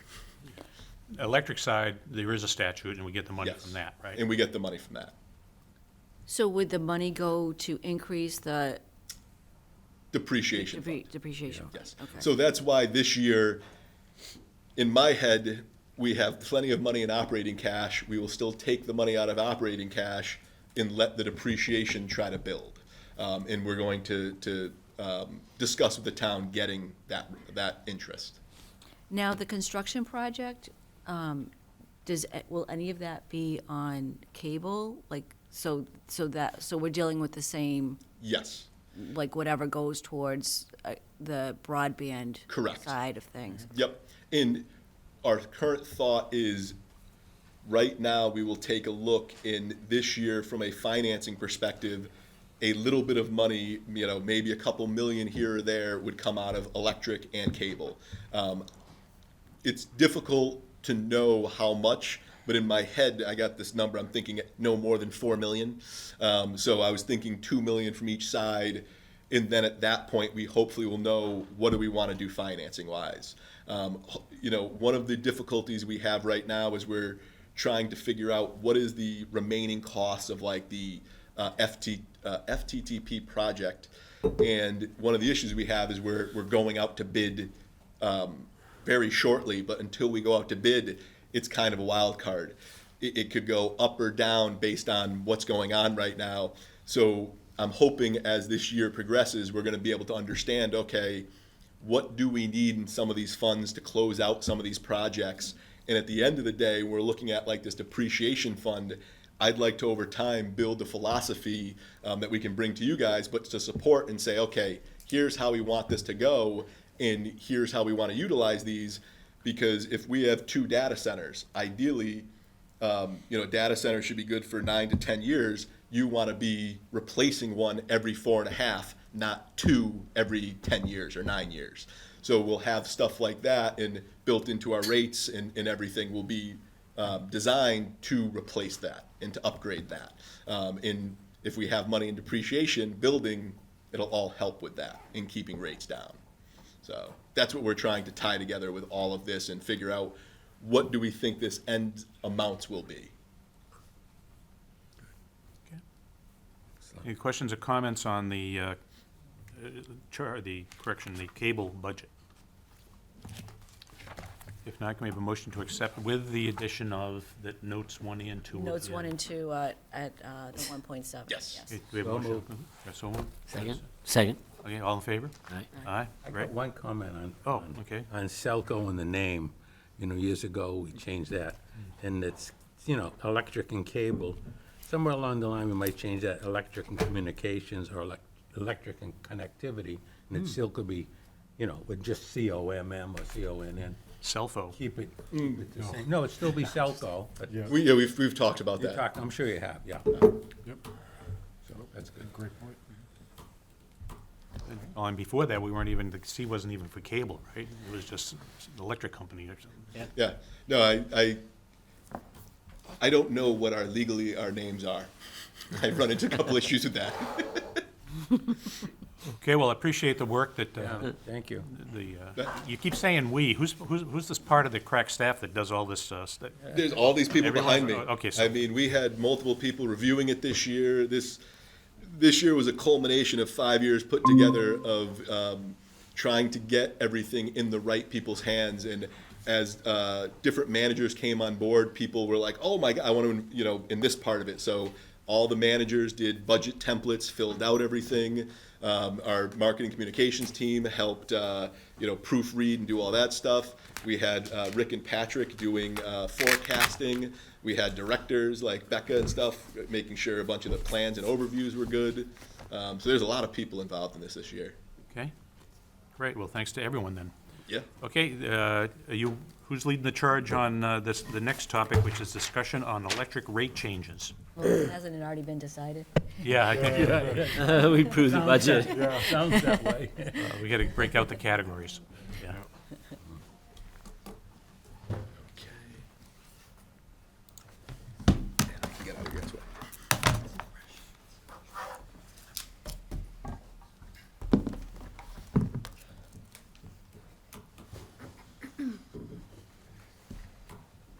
Electric side, there is a statute, and we get the money Yes. from that, right? And we get the money from that. so would the money go to increase the Depreciation fund. depreciation? Yes. Okay. So that's why this year, in my head, we have plenty of money in operating cash. We will still take the money out of operating cash and let the depreciation try to build. And we're going to discuss with the town getting that interest. Now, the construction project, will any of that be on cable? Like, so we're dealing with the same, Yes, like, whatever goes towards the broadband Correct. side of things? yep. And our current thought is, right now, we will take a look in this year from a financing perspective. A little bit of money, maybe a couple million here or there would come out of electric and cable. It's difficult to know how much, but in my head, I got this number, I'm thinking no more than 4 million. So I was thinking 2 million from each side, And then at that point, we hopefully will know what do we want to do financing wise. You know, one of the difficulties we have right now is we're trying to figure out what is the remaining cost of like the FTTP project. And one of the issues we have is we're going out to bid very shortly, but until we go out to bid, it's kind of a wild card. It could go up or down based on what's going on right now. So I'm hoping as this year progresses, we're going to be able to understand, okay, what do we need in some of these funds to close out some of these projects? And at the end of the day, we're looking at like this depreciation fund. I'd like to, over time, build a philosophy that we can bring to you guys, but to support and say, okay, here's how we want this to go, and here's how we want to utilize these. Because if we have 2 data centers, ideally, you know, data centers should be good for 9 to 10 years. You want to be replacing one every 4.5, not 2 every 10 years or 9 years. So we'll have stuff like that, and built into our rates and everything will be designed to replace that and to upgrade that. And if we have money in depreciation building, it'll all help with that in keeping rates down. So that's what we're trying to tie together with all of this and figure out what do we think this end amounts will be. Any questions or comments on the the cable budget? If not, can we have a motion to accept with the addition of the notes 1 and 2? Notes 1 and 2 at the 1.7. Yes. Okay, do we have a So motion? moved. So moved. Second. Okay, all in favor? Aye. Aye, I great. got one comment on. Oh, on- okay. On Selco and the name. You know, years ago, we changed that. And it's, you know, electric and cable. Somewhere along the line, we might change that electric and communications or electric and connectivity. And it still could be, you know, with just COMM or CONN. Selfo. Keep it the same. No, it'd still be Selco, but Yeah. We've talked about you that. talked, I'm sure you have, yeah. Yep. So that's good. Great point. Oh, and before that, we weren't even, the C wasn't even for cable, right? It was just an electric company or something. Yeah, no, I don't know what legally our names are. I've run into a couple issues with that. Okay, well, I appreciate the work that, Yeah, thank you. you keep saying "we." Who's this part of the crack staff that does all this stuff? There's all these people Everyone- behind me. okay, so- I mean, we had multiple people reviewing it this year. This year was a culmination of 5 years put together of trying to get everything in the right people's hands. And as different managers came on board, people were like, "Oh my God, I want to," you know, in this part of it. So all the managers did budget templates, filled out everything. Our marketing communications team helped, you know, proofread and do all that stuff. We had Rick and Patrick doing forecasting. We had directors like Becca and stuff, making sure a bunch of the plans and overviews were good. So there's a lot of people involved in this year. Okay, great. Well, thanks to everyone then. Yeah. Okay, who's leading the charge on the next topic, which is discussion on electric rate changes? Well, hasn't it already been decided? Yeah, I think We approved the budget. Sounds that way. we got to break out the categories. Yeah. Get out of here, that's why.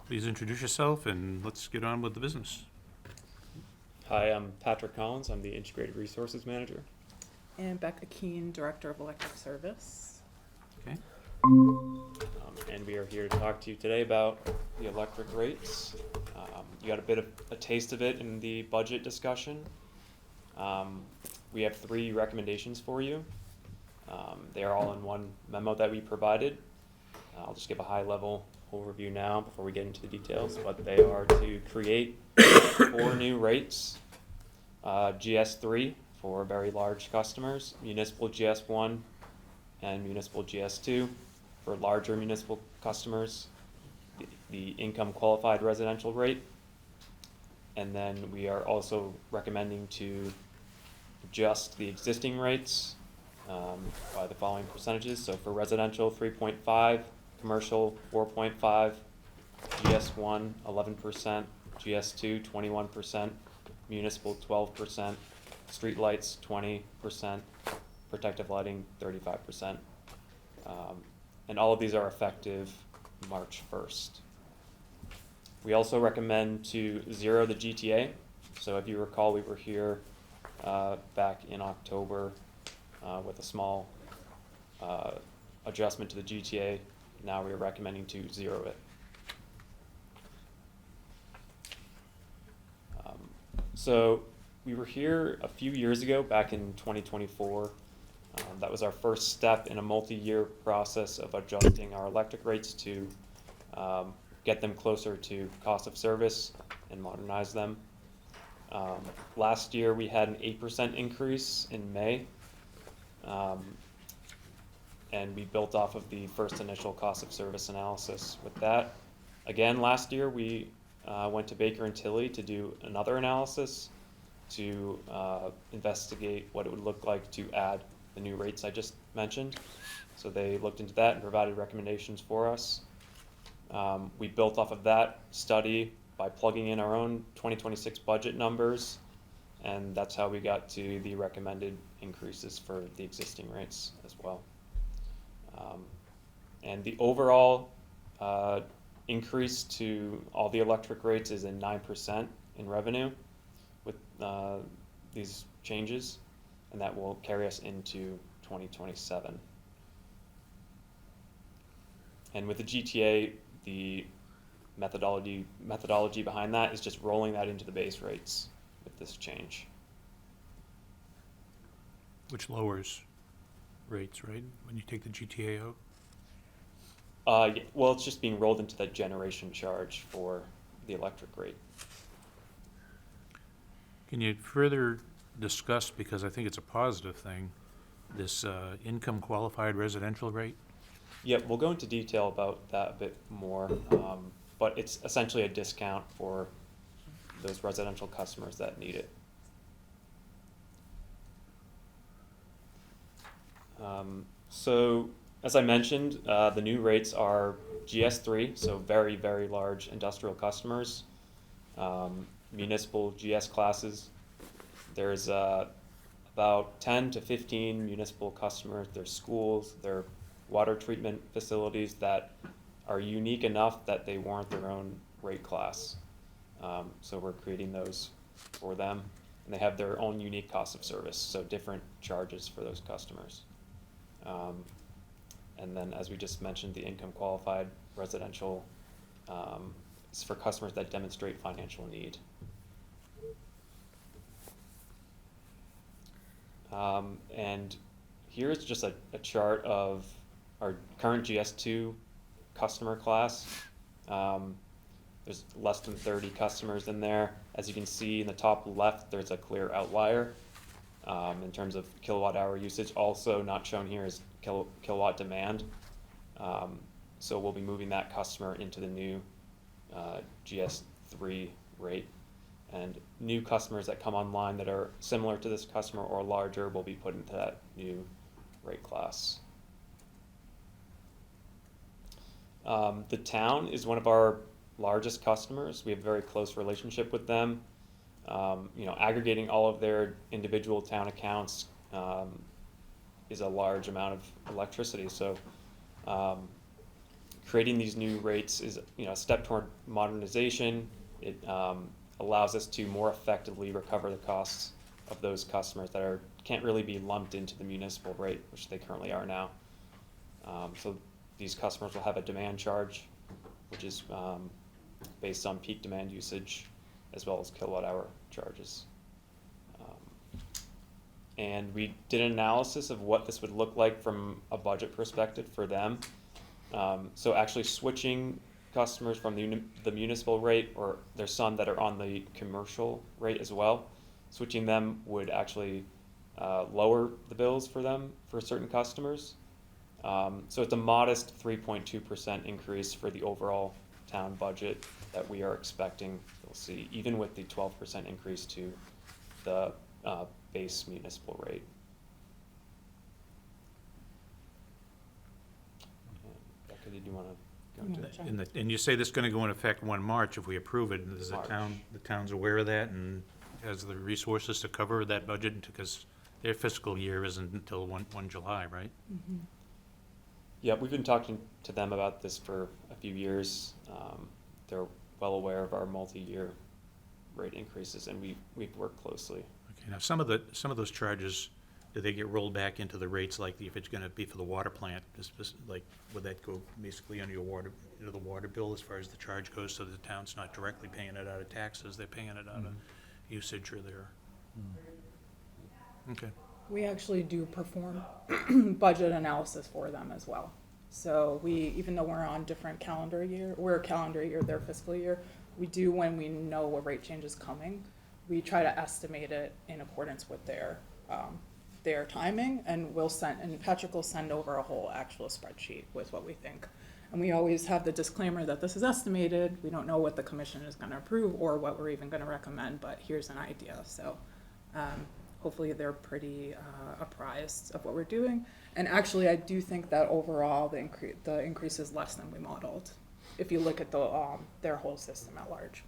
Please introduce yourself and let's get on with the business. Hi, I'm Patrick Collins. I'm the Integrated Resources Manager. And Becca Keen, Director of Electric Service. Okay. And we are here to talk to you today about the electric rates. You got a bit of a taste of it in the budget discussion. We have 3 recommendations for you. They are all in one memo that we provided. I'll just give a high-level overview now before we get into the details, but they are to create 4 new rates. GS3 for very large customers, municipal GS1 and municipal GS2 for larger municipal customers, the income qualified residential rate. And then we are also recommending to adjust the existing rates by the following percentages. So for residential, 3.5, commercial, 4.5, GS1, 11%, GS2, 21%, municipal, 12%, streetlights, 20%, protective lighting 35%. And all of these are effective March 1st. We also recommend to zero the GTA. So if you recall, we were here back in October with a small adjustment to the GTA. Now we are recommending to zero it. So we were here a few years ago, back in 2024. That was our first step in a multi-year process of adjusting our electric rates to get them closer to cost of service and modernize them. Last year we had an 8% increase in May. And we built off of the first initial cost of service analysis with that. Again, last year we went to Baker and Tilly to do another analysis to investigate what it would look like to add the new rates I just mentioned. So they looked into that and provided recommendations for us. We built off of that study by plugging in our own 2026 budget numbers, and that's how we got to the recommended increases for the existing rates as well. And the overall increase to all the electric rates is in 9% in revenue with these changes, and that will carry us into 2027. And with the GTA, the methodology behind that is just rolling that into the base rates with this change. Which lowers rates, right, when you take the GTA out? Yeah, well, it's just being rolled into the generation charge for the electric rate. Can you further discuss, because I think it's a positive thing, this income qualified residential rate? Yeah, we'll go into detail about that a bit more, but it's essentially a discount for those residential customers that need it. So, as I mentioned, the new rates are GS3, so very, very large industrial customers, municipal GS classes. There's about 10 to 15 municipal customers. There's schools, there are water treatment facilities that are unique enough that they warrant their own rate class. So we're creating those for them, and they have their own unique cost of service, so different charges for those customers. And then, as we just mentioned, the income qualified residential is for customers that demonstrate financial need. And here's just a chart of our current GS2 customer class. There's less than 30 customers in there. As you can see in the top left, there's a clear outlier in terms of kilowatt hour usage. Also not shown here is kilowatt demand. So we'll be moving that customer into the new GS3 rate. And new customers that come online that are similar to this customer or larger will be put into that new rate class. The town is one of our largest customers. We have a very close relationship with them. Aggregating all of their individual town accounts is a large amount of electricity. So creating these new rates is a step toward modernization. It allows us to more effectively recover the costs of those customers that can't really be lumped into the municipal rate, which they currently are now. So these customers will have a demand charge, which is based on peak demand usage, as well as kilowatt hour charges. And we did an analysis of what this would look like from a budget perspective for them. So actually switching customers from the municipal rate, or there's some that are on the commercial rate as well, switching them would actually lower the bills for them for certain customers. So it's a modest 3.2% increase for the overall town budget that we are expecting. We'll see, even with the 12% increase to the base municipal rate. Becca, did you want to go into that? And you say this is going to go into effect 1 March if we approve it. Is the March. town's aware of that and has the resources to cover that budget? Because their fiscal year isn't until 1 July, right? Yeah, we've been talking to them about this for a few years. They're well aware of our multi-year rate increases, and we've worked closely. Okay, now, some of those charges, do they get rolled back into the rates, like if it's gonna be for the water plant, like, would that go basically under your water, into the water bill as far as the charge goes, so the town's not directly paying it out of taxes, they're paying it out of usage or their, okay. We actually do perform budget analysis for them as well. So we, even though we're on different calendar year, we're calendar year, their fiscal year, we do, when we know a rate change is coming, we try to estimate it in accordance with their timing, and Patrick will send over a whole actual spreadsheet with what we think. And we always have the disclaimer that this is estimated, we don't know what the commission is gonna approve or what we're even gonna recommend, but here's an idea, so. Hopefully they're pretty apprised of what we're doing. And actually, I do think that overall, the increase is less than we modeled, if you look at their whole system at large.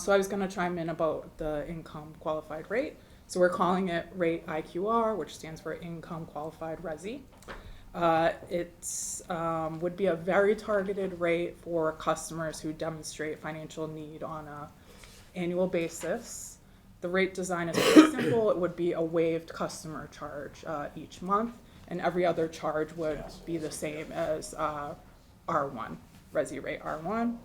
So I was gonna chime in about the income qualified rate. So we're calling it rate IQR, which stands for Income Qualified Resi. It's would be a very targeted rate for customers who demonstrate financial need on an annual basis. The rate design is pretty simple. It would be a waived customer charge each month, and every other charge would be the same as R1, Resi rate R1.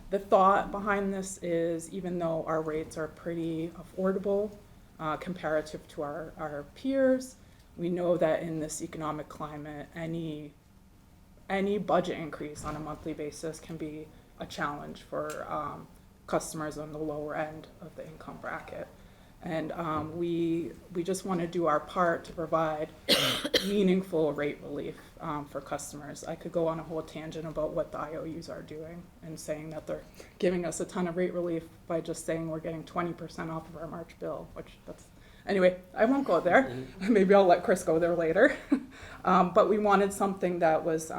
The thought behind this is, even though our rates are pretty affordable comparative to our peers, we know that in this economic climate, any budget increase on a monthly basis can be a challenge for customers on the lower end of the income bracket. And we just want to do our part to provide meaningful rate relief for customers. I could go on a whole tangent about what the IOUs are doing and saying that they're giving us a ton of rate relief by just saying we're getting 20% off of our March bill, anyway, I won't go there. Maybe I'll let Chris go there later. But we wanted something that was,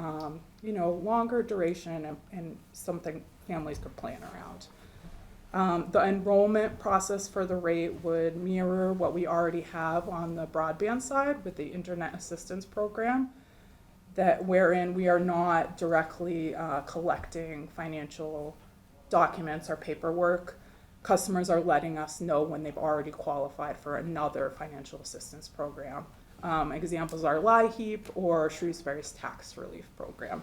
longer duration and something families could plan around. The enrollment process for the rate would mirror what we already have on the broadband side with the Internet Assistance Program, wherein we are not directly collecting financial documents or paperwork. Customers are letting us know when they've already qualified for another financial assistance program. Examples are LIHEAP or Shrewsbury's Tax Relief Program.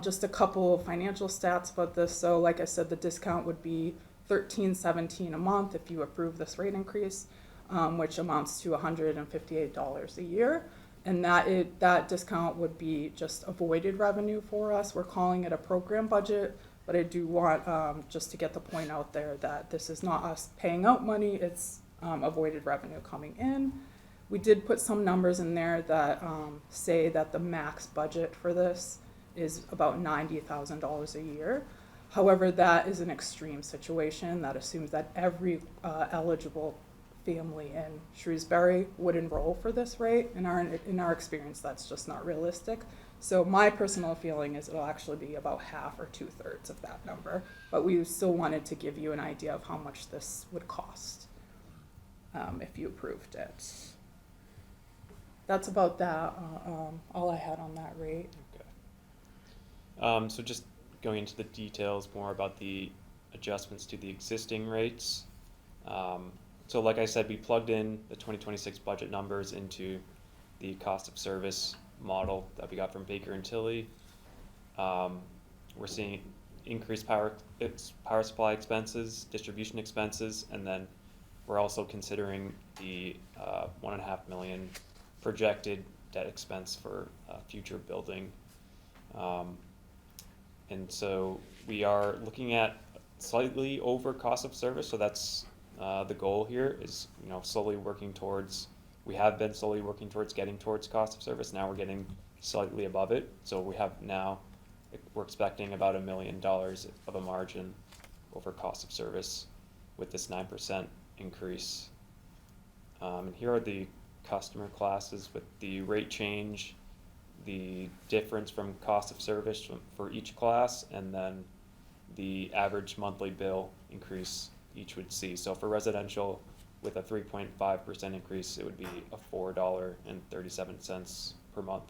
Just a couple financial stats about this. So like I said, the discount would be $13.17 a month if you approve this rate increase, which amounts to $158 a year. And that discount would be just avoided revenue for us. We're calling it a program budget, but I do want just to get the point out there that this is not us paying out money, it's avoided revenue coming in. We did put some numbers in there that say that the max budget for this is about $90,000 a year. However, that is an extreme situation that assumes that every eligible family in Shrewsbury would enroll for this rate. In our experience, that's just not realistic. So my personal feeling is it'll actually be about half or 2/3 of that number. But we still wanted to give you an idea of how much this would cost if you approved it. That's about that. All I had on that rate. So just going into the details more about the adjustments to the existing rates. So like I said, we plugged in the 2026 budget numbers into the cost of service model that we got from Baker and Tilly. We're seeing increased power supply expenses, distribution expenses, and then we're also considering the $1.5 million projected debt expense for future building. And so we are looking at slightly over cost of service. So that's the goal here is, slowly working towards, we have been slowly working towards getting towards cost of service. Now we're getting slightly above it. So we're expecting about $1 million of a margin over cost of service with this 9% increase. And here are the customer classes with the rate change, the difference from cost of service for each class, and then the average monthly bill increase each would see. So for residential, with a 3.5% increase, it would be a $4.37 per month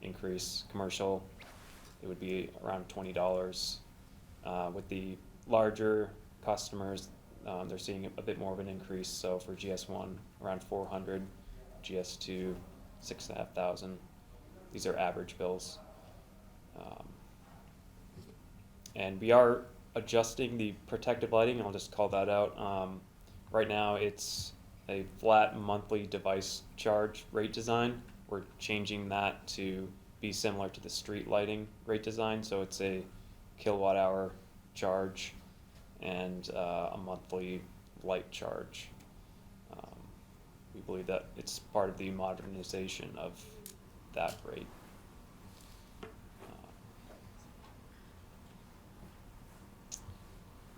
increase. Commercial, it would be around $20. With the larger customers, they're seeing a bit more of an increase. So for GS1, around 400, GS2, 6,500. These are average bills. And we are adjusting the protective lighting. I'll just call that out. Right now, it's a flat monthly device charge rate design. We're changing that to be similar to the street lighting rate design. So it's a kilowatt hour charge and a monthly light charge. We believe that it's part of the modernization of that rate.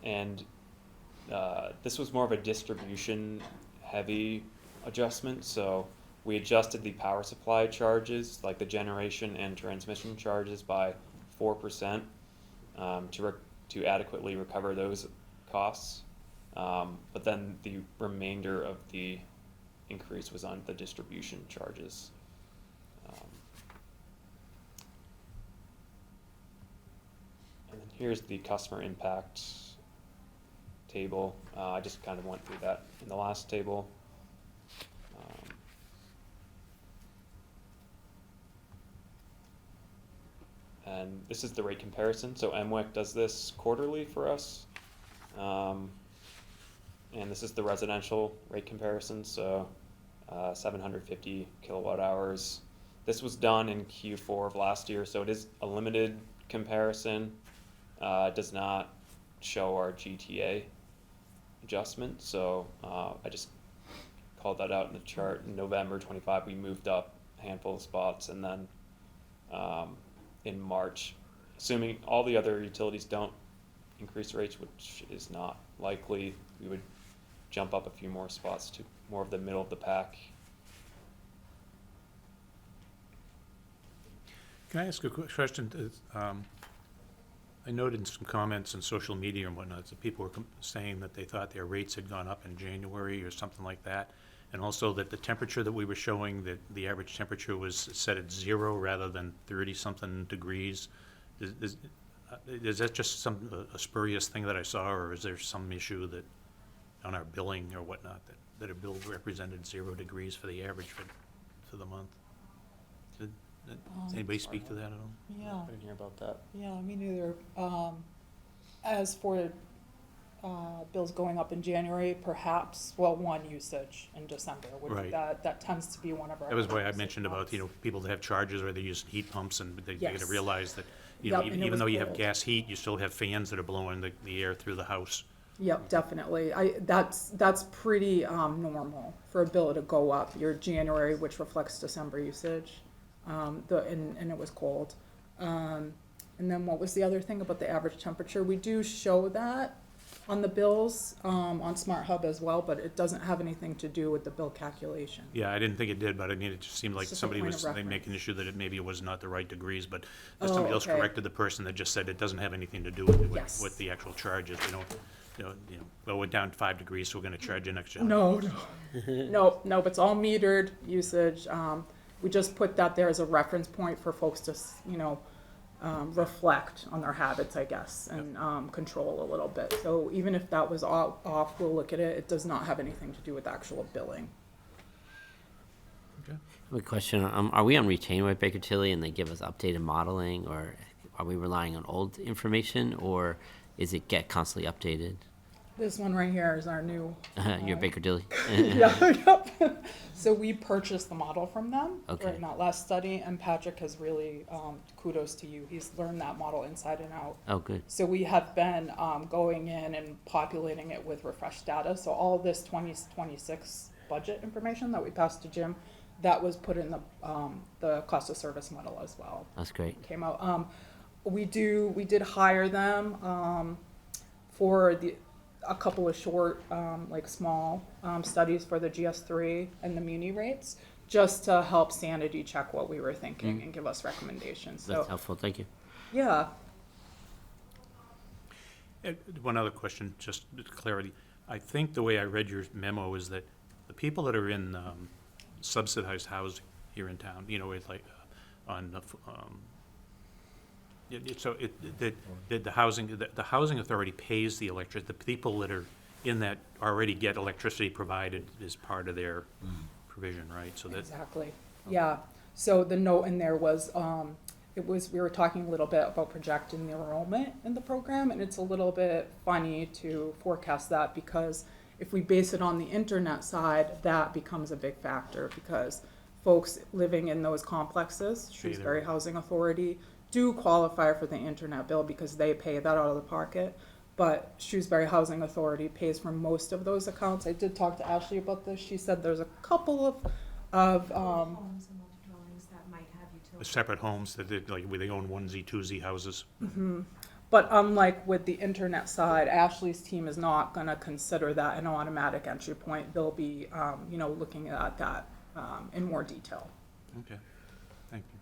And this was more of a distribution heavy adjustment. So we adjusted the power supply charges, like the generation and transmission charges, by 4% to adequately recover those costs. But then the remainder of the increase was on the distribution charges. And then here's the customer impact table. I just kind of went through that in the last table. And this is the rate comparison. So MWEC does this quarterly for us. And this is the residential rate comparison. So 750 kilowatt hours. This was done in Q4 of last year. So it is a limited comparison. It does not show our GTA adjustment. So I just called that out in the chart. In November 25, we moved up a handful of spots. And then in March, assuming all the other utilities don't increase rates, which is not likely, we would jump up a few more spots to more of the middle of the pack. Can I ask a quick question? I noted in some comments on social media and whatnot that people were saying that they thought their rates had gone up in January or something like that. And also that the temperature that we were showing, that the average temperature was set at 0 rather than 30-something degrees. Is that just a spurious thing that I saw, or is there some issue that on our billing or whatnot that a bill represented 0 degrees for the average for the month? Does anybody speak to that at all? Yeah, I didn't hear about that. yeah, me neither. As for bills going up in January, perhaps, well, one, usage in December, which Right. that tends to be one of our. That was why I higher mentioned about, months. people that have charges where they use heat pumps, and they gotta Yes. realize that, Yep, and it even was though you have cold. gas heat, you still have fans that are blowing the air through the house. Yep, definitely. That's pretty normal for a bill to go up. Your January, which reflects December usage, and it was cold. And then what was the other thing about the average temperature? We do show that on the bills, on Smart Hub as well, but it doesn't have anything to do with the bill calculation. Yeah, I didn't think it did, but I mean, it just seemed like It's just a somebody point was of they making an reference. issue that maybe it was not the right degrees, but Oh, somebody else okay. corrected the person that just said it doesn't have anything to do with Yes. what the actual charge is. Well, we're down 5 degrees, so we're gonna charge you an extra. No, no, it's all metered usage. We just put that there as a reference point for folks to, reflect on their habits, I guess, and control a little bit. So even if that was off, we'll look at it. It does not have anything to do with actual billing. I have a question. Are we on retainer with Baker Tilly and they give us updated modeling, or are we relying on old information, or is it get constantly updated? This one right here is our new. Your Baker Tilly? Yeah, yep. So we purchased the model from them Okay. in that last study, and Patrick has really, kudos to you. He's learned that model inside and out. Oh, good. So we have been going in and populating it with refreshed data. So all this 2026 budget information that we passed to Jim, that was put in the cost of service model as well. That's great. Came out. We did hire them for a couple of short, small studies for the GS3 and the Muni rates, just to help sanity check what we were thinking and give us recommendations. That's So helpful. Thank you. yeah. One other question, just clarity. I think the way I read your memo is that the people that are in subsidized housing here in town, you know, it's like on the, that the housing authority pays the the people that are in that already get electricity provided as part of their provision, right? So that, Exactly, yeah. So the note in there was, we were talking a little bit about projecting the enrollment in the program, and it's a little bit funny to forecast that because if we base it on the internet side, that becomes a big factor because folks living in those complexes, Shrewsbury Housing Authority, do qualify for the internet bill because they pay that out of the pocket. But Shrewsbury Housing Authority pays for most of those accounts. I did talk to Ashley about this. She said there's a couple of Homes and multi-dwellings that might have the utilities. separate homes that they, like, where they own onesie, twosie houses. But unlike with the internet side, Ashley's team is not gonna consider that an automatic entry point. They'll be, looking at that, in more detail. Okay, thank you.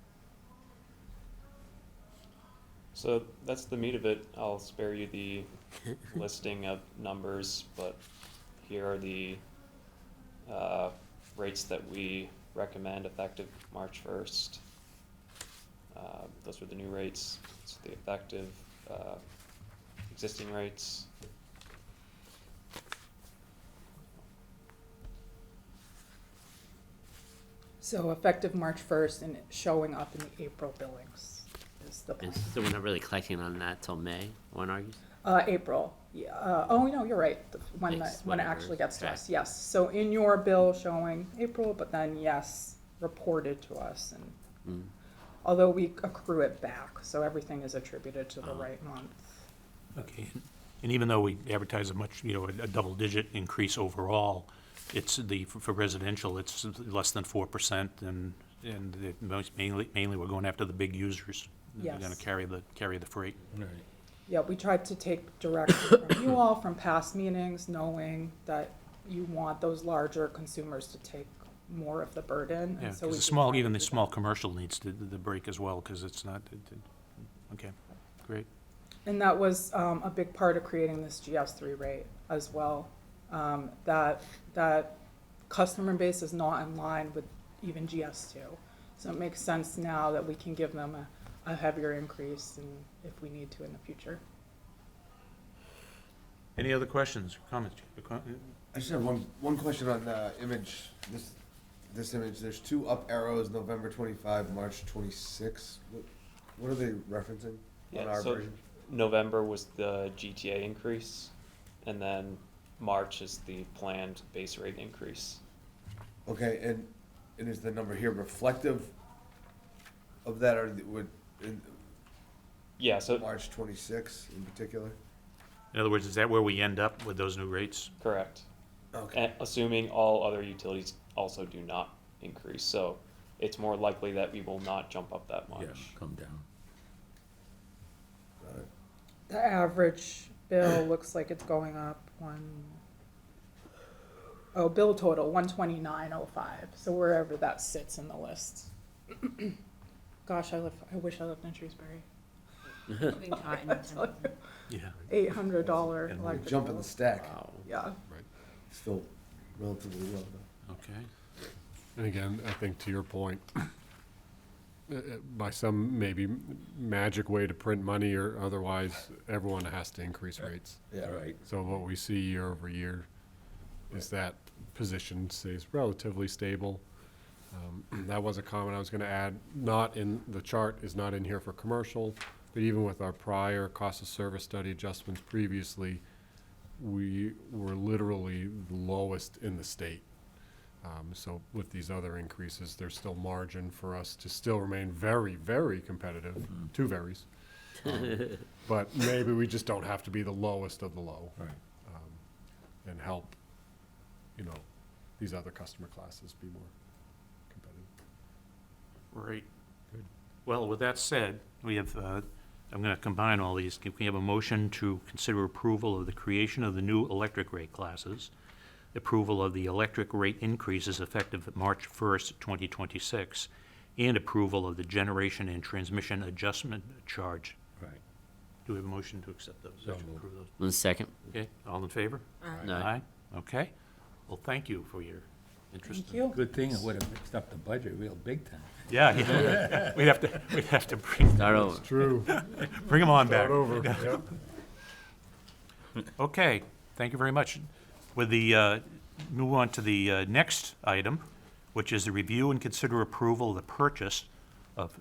So that's the meat of it. I'll spare you the listing of numbers, but here are the rates that we recommend effective March 1st. Those were the new rates. So the effective existing rates. So effective March 1st and showing up in the April billings is the plan. And so we're not really collecting on that till May, one argues? April, yeah, oh, no, you're right, when It's when it whatever. actually gets to Okay. us, yes. So in your bill showing April, but then, yes, reported to us and, although we accrue it back, so everything is attributed to the right month. Okay, and even though we advertise a much, a double-digit increase overall, it's for residential, it's less than 4%, and mainly we're going after the big users. They're gonna Yes. carry the freight. Right. Yeah, we tried to take direction from you all from past meetings, knowing that you want those larger consumers to take more of the burden. Yeah, and so because we the did small, try even to the do small that. commercial needs the break as well, because it's not, okay, great. And that was a big part of creating this GS3 rate as well. That customer base is not in line with even GS2. So it makes sense now that we can give them a heavier increase and if we need to in the future. Any other questions, comments? I just have one question on image, this image. There's two up arrows, November 25, March 26. What are they referencing on Yeah, our so version? November was the GTA increase, and then March is the planned base rate increase. Okay, and is the number here reflective of that, or in Yeah, so March 26 in particular? In other words, is that where we end up with those new rates? correct. Okay. And assuming all other utilities also do not increase, so it's more likely that we will not jump up that much. Yeah, come down. Got it. The average bill looks like it's going up bill total, 129.05, so wherever that sits in the list. Gosh, I wish I lived in Shrewsbury. Moving Taunton to- Yeah. $800 And electric Jump in bill. the stack. Wow. Yeah, Still relatively low, though. Okay. And again, I think to your point, by some maybe magic way to print money or otherwise, everyone has to increase rates. Yeah, Right. So what we see year over year is that position stays relatively stable. That was a comment I was gonna add, not in, the chart is not in here for commercial, but even with our prior cost of service study adjustments previously, we were literally the lowest in the state. So with these other increases, there's still margin for us to still remain very, very competitive, two verys. But maybe we just don't have to be the lowest of the low. Right. And help, these other customer classes be more competitive. Right. Well, with that said, we have, I'm gonna combine all these. Can we have a motion to consider approval of the creation of the new electric rate classes, approval of the electric rate increases effective March 1st, 2026, and approval of the generation and transmission adjustment charge? Right. Do we have a motion to accept those, So to moved. approve those? One second. Okay, all in favor? Aye. Okay. Well, thank you for your interest. Thank you. Good thing it would have mixed up the budget real big time. Yeah, yeah. We'd have to Start over. True. bring them on back. Start over, yep. Okay, thank you very much. With the, move on to the next item, which is the review and consider approval of the purchase of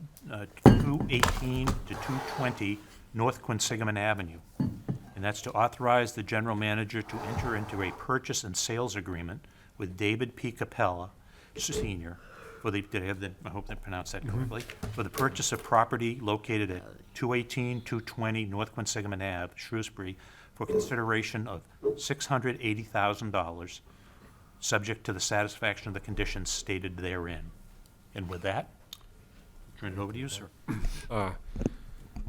218 to 220 North Quinsigamon Avenue. And that's to authorize the general manager to enter into a purchase and sales agreement with David P. Capella, Senior, for the, did I have the, I hope I pronounced that correctly, for the purchase of property located at 218, 220 North Quinsigamon Ave, Shrewsbury, for consideration of $680,000, subject to the satisfaction of the conditions stated therein. And with that, turn it over to you, sir.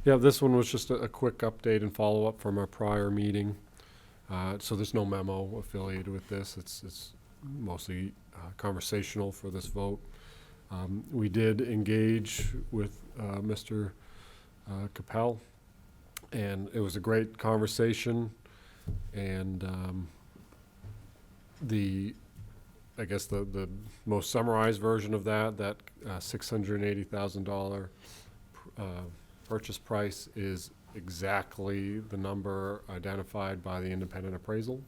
Yeah, this one was just a quick update and follow-up from our prior meeting. So there's no memo affiliated with this. It's mostly conversational for this vote. We did engage with Mr. Capel, and it was a great conversation. And I guess the most summarized version of that $680,000 purchase price is exactly the number identified by the independent appraisal.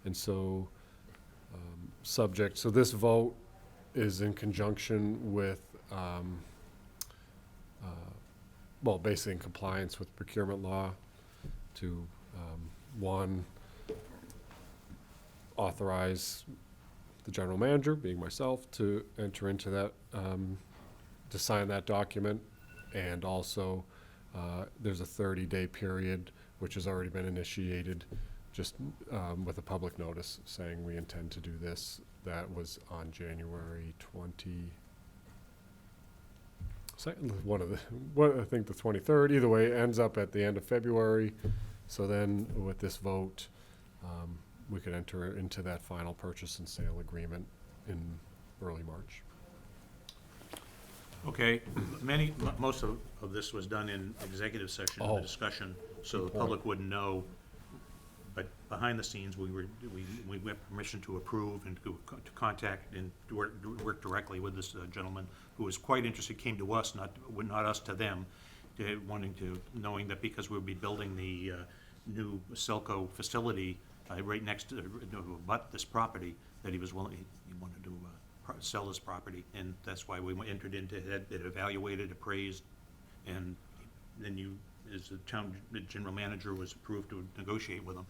And so, so this vote is in conjunction with, well, basically in compliance with procurement law to, one, authorize the general manager, being myself, to enter into that, to sign that document. And also, there's a 30-day period, which has already been initiated, just with a public notice saying we intend to do this. That was on January 20, I think the 23rd. Either way, it ends up at the end of February. So then with this vote, we could enter into that final purchase and sale agreement in early March. Okay, most of this was done in executive session, the discussion, so the public wouldn't know. But behind the scenes, we got permission to approve and to contact and to work directly with this gentleman who was quite interested, came to us, not us to them, knowing that because we'll be building the new SELCO facility right next to, abut this property, that he wanted to sell his property, and that's why we entered into it, evaluated, appraised, and then you, as the general manager, was approved to negotiate with him.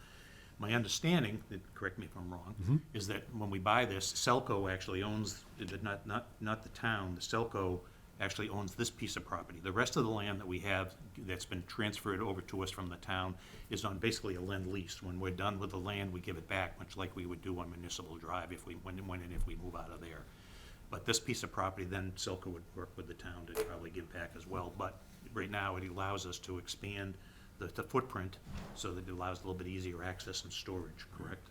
My understanding, correct me if I'm wrong, is that when we buy this, SELCO actually owns, not the town, the SELCO actually owns this piece of property. The rest of the land that we have that's been transferred over to us from the town is on basically a lend-lease. When we're done with the land, we give it back, much like we would do on Municipal Drive if we move out of there. But this piece of property, then SELCO would work with the town to probably give back as well. But right now, it allows us to expand the footprint so that it allows a little bit easier access and storage, correct?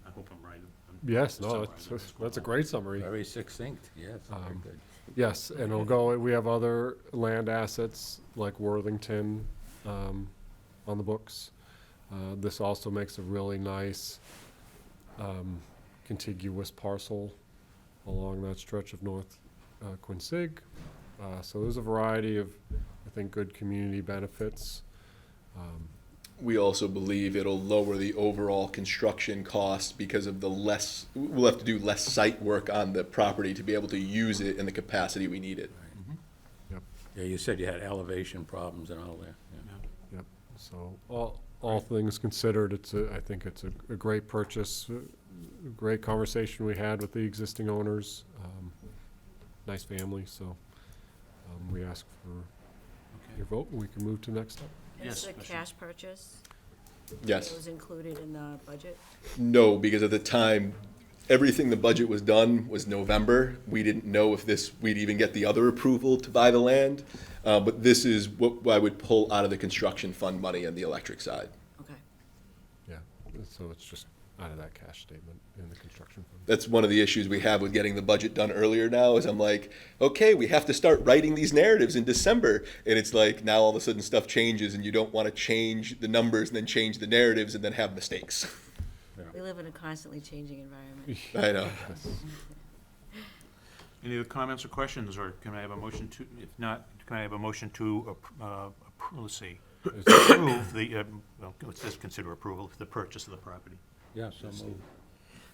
I hope I'm right. Yes, no, summarizing that's a great summary. Very succinct, yes, very good. Yes, and we have other land assets like Worthington on the books. This also makes a really nice contiguous parcel along that stretch of North Quinsig. So there's a variety of, I think, good community benefits. We also believe it'll lower the overall construction cost because of we'll have to do less site work on the property to be able to use it in the capacity we need it. Yeah, you said you had elevation problems and all that. Yeah. Yep. So all things considered, I think it's a great purchase, a great conversation we had with the existing owners. Nice family, so we ask for your vote, and we can move to the next step. Is the Yes, cash purchase? Yes. It was included in the budget? No, because at the time, everything the budget was done was November. We didn't know if we'd even get the other approval to buy the land. But this is what I would pull out of the construction fund money on the electric side. Okay. Yeah, so it's just out of that cash statement in the construction fund. That's one of the issues we have with getting the budget done earlier now is I'm like, okay, we have to start writing these narratives in December. And it's like now all of a sudden stuff changes and you don't want to change the numbers and then change the narratives and then have mistakes. We live in a constantly changing environment. I know. Any other comments or questions, or can I have a motion to, if not, can I have a motion to, let's see, approve the, well, let's just consider approval of the purchase of the property. Yeah, so moved.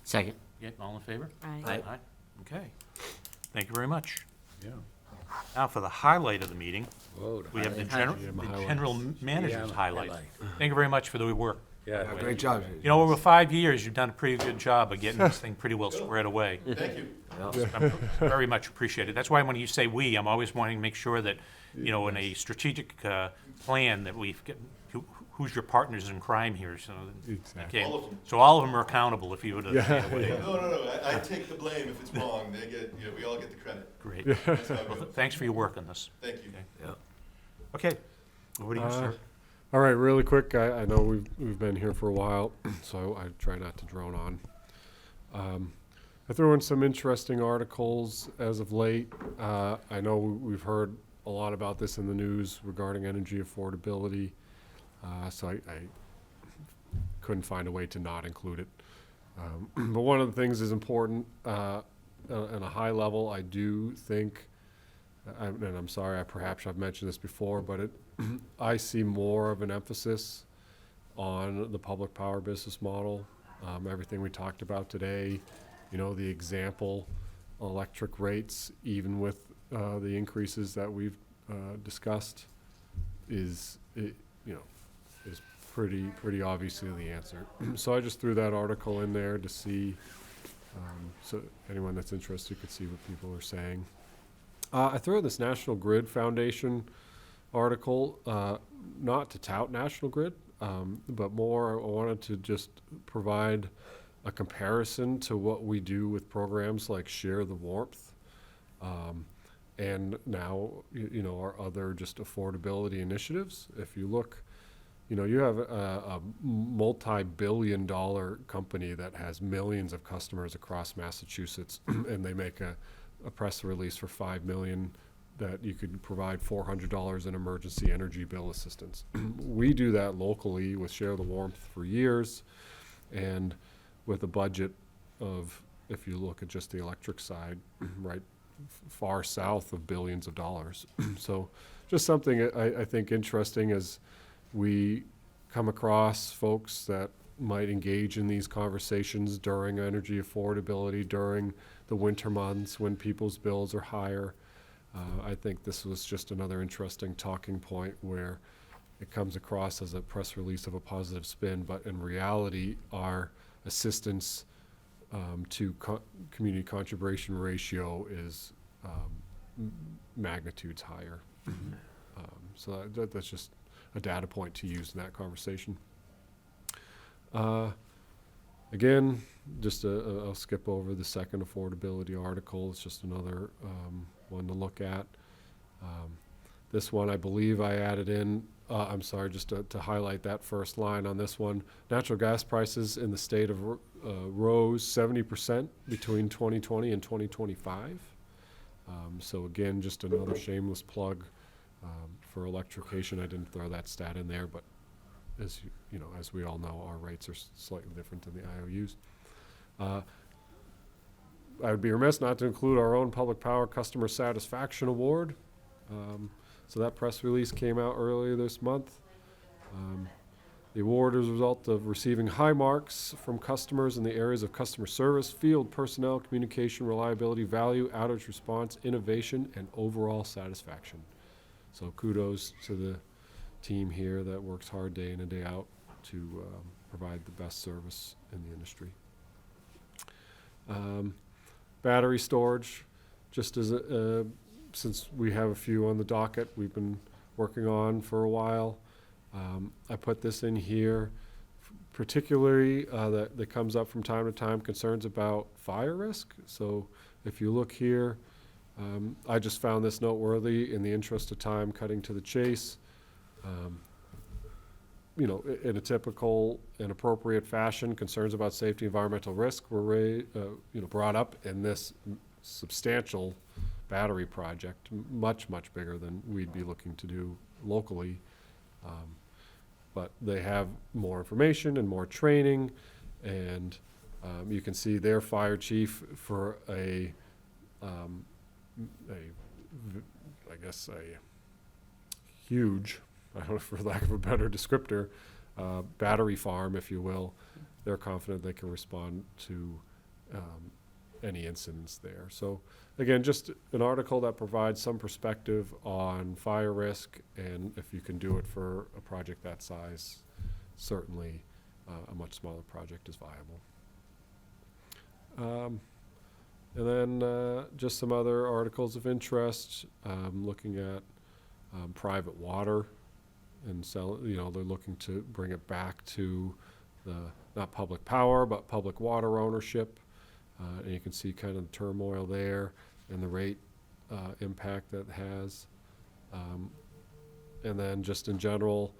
Second. Yeah, all in favor? Aye. Aye. Okay. Thank you very much. Yeah. Now for the highlight of the meeting, Whoa, we have the highlight. general manager's highlight. Thank you very much for the work. Yeah. Great job. You know, over 5 years, you've done a pretty good job of getting this thing pretty well squared away. Thank you. I'm very much appreciated. That's why when you say "we," I'm always wanting to make sure that, you know, in a strategic plan that we've get, who's your partners in crime here, so. Exactly. Okay, All of them. so all of them are accountable if you would have. No. I take the blame if it's wrong. They get, we all get the credit. Great. That's how it Well, goes. thanks for your work on this. Thank you. Okay, over to you, sir. All right, really quick, I know we've been here for a while, so I try not to drone on. I threw in some interesting articles as of late. I know we've heard a lot about this in the news regarding energy affordability, so I couldn't find a way to not include it. But one of the things is important, on a high level, I do think, and I'm sorry, perhaps I've mentioned this before, but I see more of an emphasis on the public power business model. Everything we talked about today, you know, the example, electric rates, even with the increases that we've discussed, is pretty obviously the answer. So I just threw that article in there to see, so anyone that's interested could see what people are saying. I threw in this National Grid Foundation article, not to tout National Grid, but more I wanted to just provide a comparison to what we do with programs like Share the Warmth, and now, you know, our other just affordability initiatives. If you look, you know, you have a multi-billion-dollar company that has millions of customers across Massachusetts, and they make a press release for $5 million that you could provide $400 in emergency energy bill assistance. We do that locally with Share the Warmth for years, and with a budget of, if you look at just the electric side, right, far south of billions of dollars. So just something I think interesting as we come across folks that might engage in these conversations during energy affordability, during the winter months when people's bills are higher. I think this was just another interesting talking point where it comes across as a press release of a positive spin, but in reality, our assistance to community contribution ratio is magnitudes higher. So that's just a data point to use in that conversation. Again, just I'll skip over the second affordability article. It's just another one to look at. This one, I believe I added in, I'm sorry, just to highlight that first line on this one. Natural gas prices in the state of rose 70% between 2020 and 2025. So again, just another shameless plug for electrification. I didn't throw that stat in there, but as you know, as we all know, our rates are slightly different than the IOUs. I would be remiss not to include our own Public Power Customer Satisfaction Award. So that press release came out earlier this month. The award is a result of receiving high marks from customers in the areas of customer service, field personnel, communication, reliability, value, outage response, innovation, and overall satisfaction. So kudos to the team here that works hard day in and day out to provide the best service in the industry. Battery storage, just as since we have a few on the docket we've been working on for a while. I put this in here, particularly that comes up from time to time, concerns about fire risk. So if you look here, I just found this noteworthy in the interest of time, cutting to the chase. you know, in a typical and appropriate fashion, concerns about safety, environmental risk were you know, brought up in this substantial battery project, much bigger than we'd be looking to do locally. But they have more information and more training, and you can see their fire chief for I guess a huge, I don't know, for lack of a better descriptor, battery farm, if you will. They're confident they can respond to any incidents there. So again, just an article that provides some perspective on fire risk, and if you can do it for a project that size, certainly a much smaller project is viable. And then just some other articles of interest, looking at private water and you know, they're looking to bring it back to the, not public power, but public water ownership. And you can see kind of the turmoil there and the rate impact that has. And then just in general,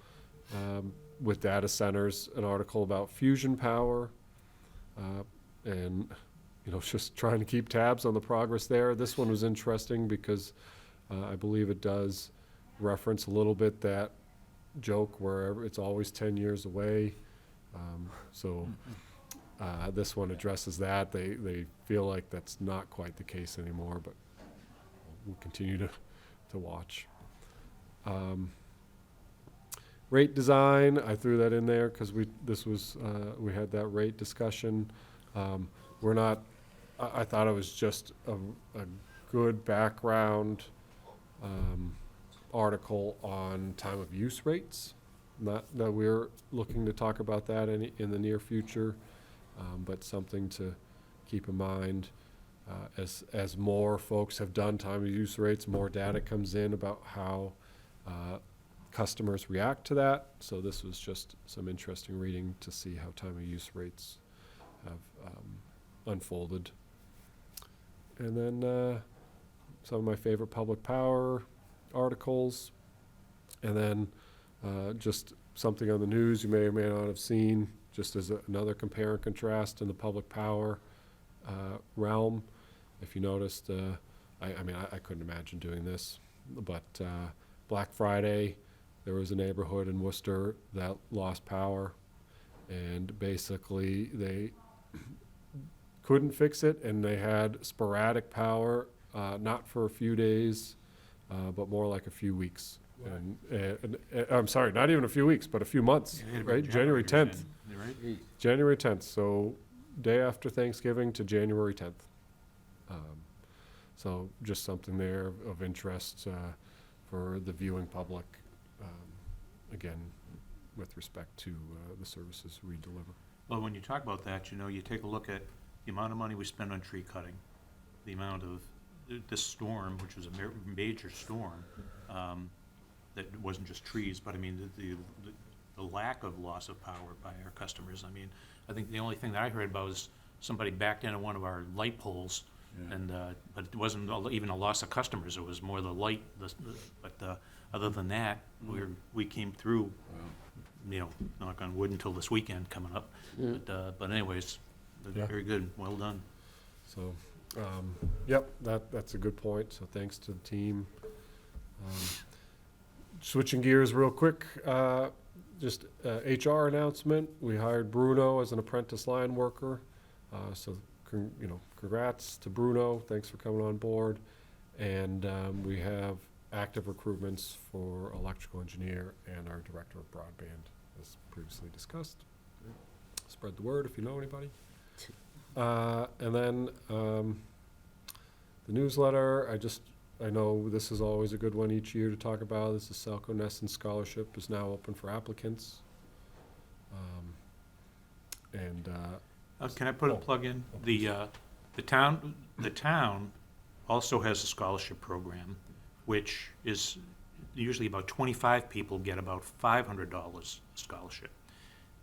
with data centers, an article about fusion power, and, you know, just trying to keep tabs on the progress there. This one was interesting because I believe it does reference a little bit that joke where it's always 10 years away. This one addresses that. They feel like that's not quite the case anymore, but we'll continue to watch. Rate design, I threw that in there because we had that rate discussion. I thought it was just a good background article on time of use rates. Not that we're looking to talk about that in the near future, but something to keep in mind. As more folks have done time of use rates, more data comes in about how customers react to that. So this was just some interesting reading to see how time of use rates have unfolded. And then some of my favorite public power articles. And then just something on the news you may or may not have seen, just as another compare and contrast in the public power realm. If you noticed, I couldn't imagine doing this, but Black Friday, there was a neighborhood in Worcester that lost power, and basically they couldn't fix it, and they had sporadic power, not for a few days, but more like a few weeks. And I'm sorry, not even a few weeks, but a few months, right? January 10th. Right? January 10th, so day after Thanksgiving to January 10th. So just something there of interest for the viewing public, again, with respect to the services we deliver. Well, when you talk about that, you know, you take a look at the amount of money we spend on tree cutting, the amount of this storm, which was a major storm, that wasn't just trees, but I mean, the lack of loss of power by our customers. I mean, I think the only thing that I heard about was somebody backed into one of our light poles, and but it wasn't even a loss of customers. It was more the light. But other than that, we came through. You know, knock on wood, until this weekend coming up. But anyways, very good. Well done. So, yep, that's a good point. So thanks to the team. Switching gears real quick, just HR announcement. We hired Bruno as an apprentice line worker. So, congrats to Bruno. Thanks for coming on board. And we have active recruitments for electrical engineer and our director of broadband, as previously discussed. Spread the word if you know anybody. And then the newsletter, I know this is always a good one each year to talk about. This is SELCO Nesson Scholarship is now open for applicants. Can I put a plug in? The town also has a scholarship program, which is usually about 25 people get about $500 scholarship.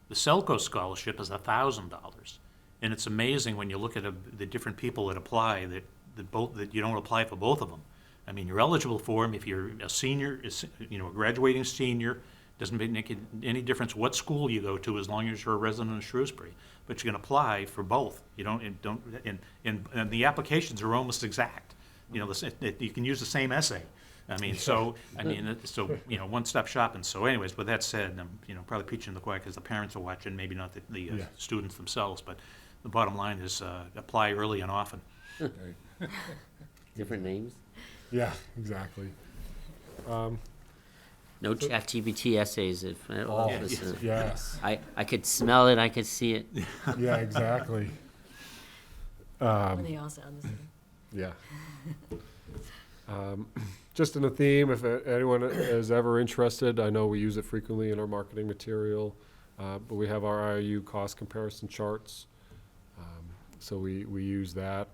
The SELCO scholarship is $1,000, and it's amazing when you look at the different people that apply that you don't apply for both of them. I mean, you're eligible for them if you're a senior, a graduating senior, Doesn't make any difference what school you go to as long as you're a resident of Shrewsbury. But you can apply for both. You don't, and the applications are almost exact. You know, you can use the same essay. I mean, so, one-stop shopping. So anyways, with that said, I'm, probably preaching to the choir because the parents are watching, maybe not the students themselves, but the bottom line is, apply early and often. Different names? Yeah, exactly. No ChatGPT essays if all Oh, this, yes, I could smell it, I could see it. yeah, exactly. They all sound the same. Yeah. Just in a theme, if anyone is ever interested, I know we use it frequently in our marketing material, but we have our IOU cost comparison charts. So we use that.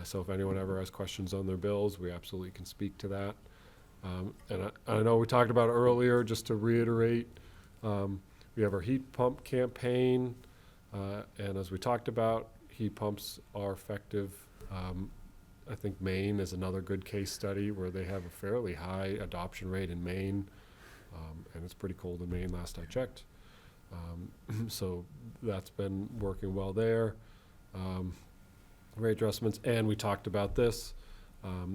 So if anyone ever has questions on their bills, we absolutely can speak to that. And I know we talked about it earlier, just to reiterate, we have our heat pump campaign. And as we talked about, heat pumps are effective. I think Maine is another good case study where they have a fairly high adoption rate in Maine. And it's pretty cold in Maine last I checked. So that's been working well there. Rate adjustments, and we talked about this.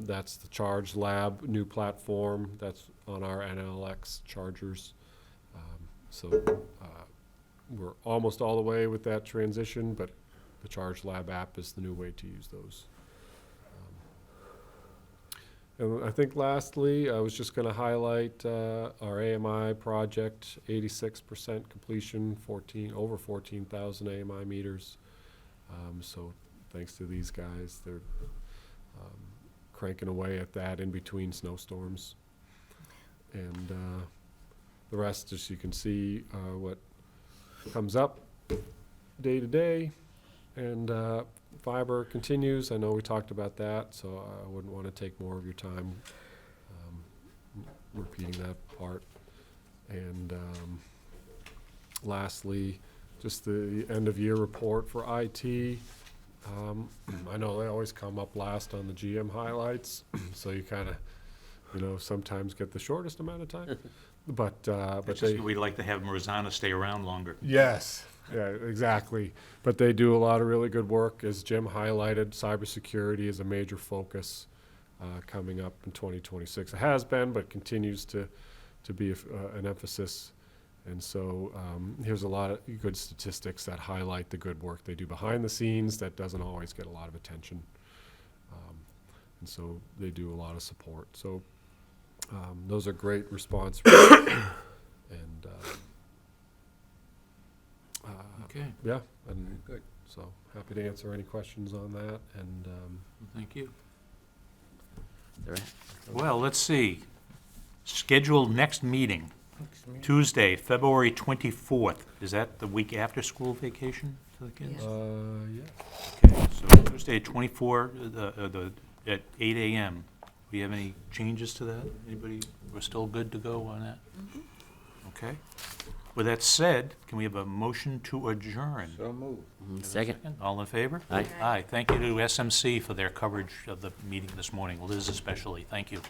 That's the Charge Lab new platform that's on our NLX chargers. We're almost all the way with that transition, but the Charge Lab app is the new way to use those. And I think lastly, I was just going to highlight our AMI project, 86% completion, over 14,000 AMI meters. So thanks to these guys, they're cranking away at that in between snowstorms. And the rest, as you can see, what comes up day to day. And fiber continues. I know we talked about that, so I wouldn't want to take more of your time repeating that part. And lastly, just the end of year report for IT. I know they always come up last on the GM highlights, so you kind of, sometimes get the shortest amount of time. But We'd like to have Rosanna stay around longer. Yes, yeah, exactly. But they do a lot of really good work. As Jim highlighted, cybersecurity is a major focus coming up in 2026. It has been, but continues to be an emphasis. And so here's a lot of good statistics that highlight the good work they do behind the scenes that doesn't always get a lot of attention. And so they do a lot of support. So those are great response rates. And Okay, yeah, and good. so happy to answer any questions on that. And Thank you. They're at- Well, let's see. Scheduled next meeting, Tuesday, February 24th. Is that the week after school vacation for the kids? yeah. Okay, so Tuesday, 24, at 8 a.m. Do we have any changes to that? Anybody, we're still good to go on that? Okay. With that said, can we have a motion to adjourn? So move. Second. All in favor? Aye. Aye. Thank you to SMC for their coverage of the meeting this morning, Liz especially. Thank you.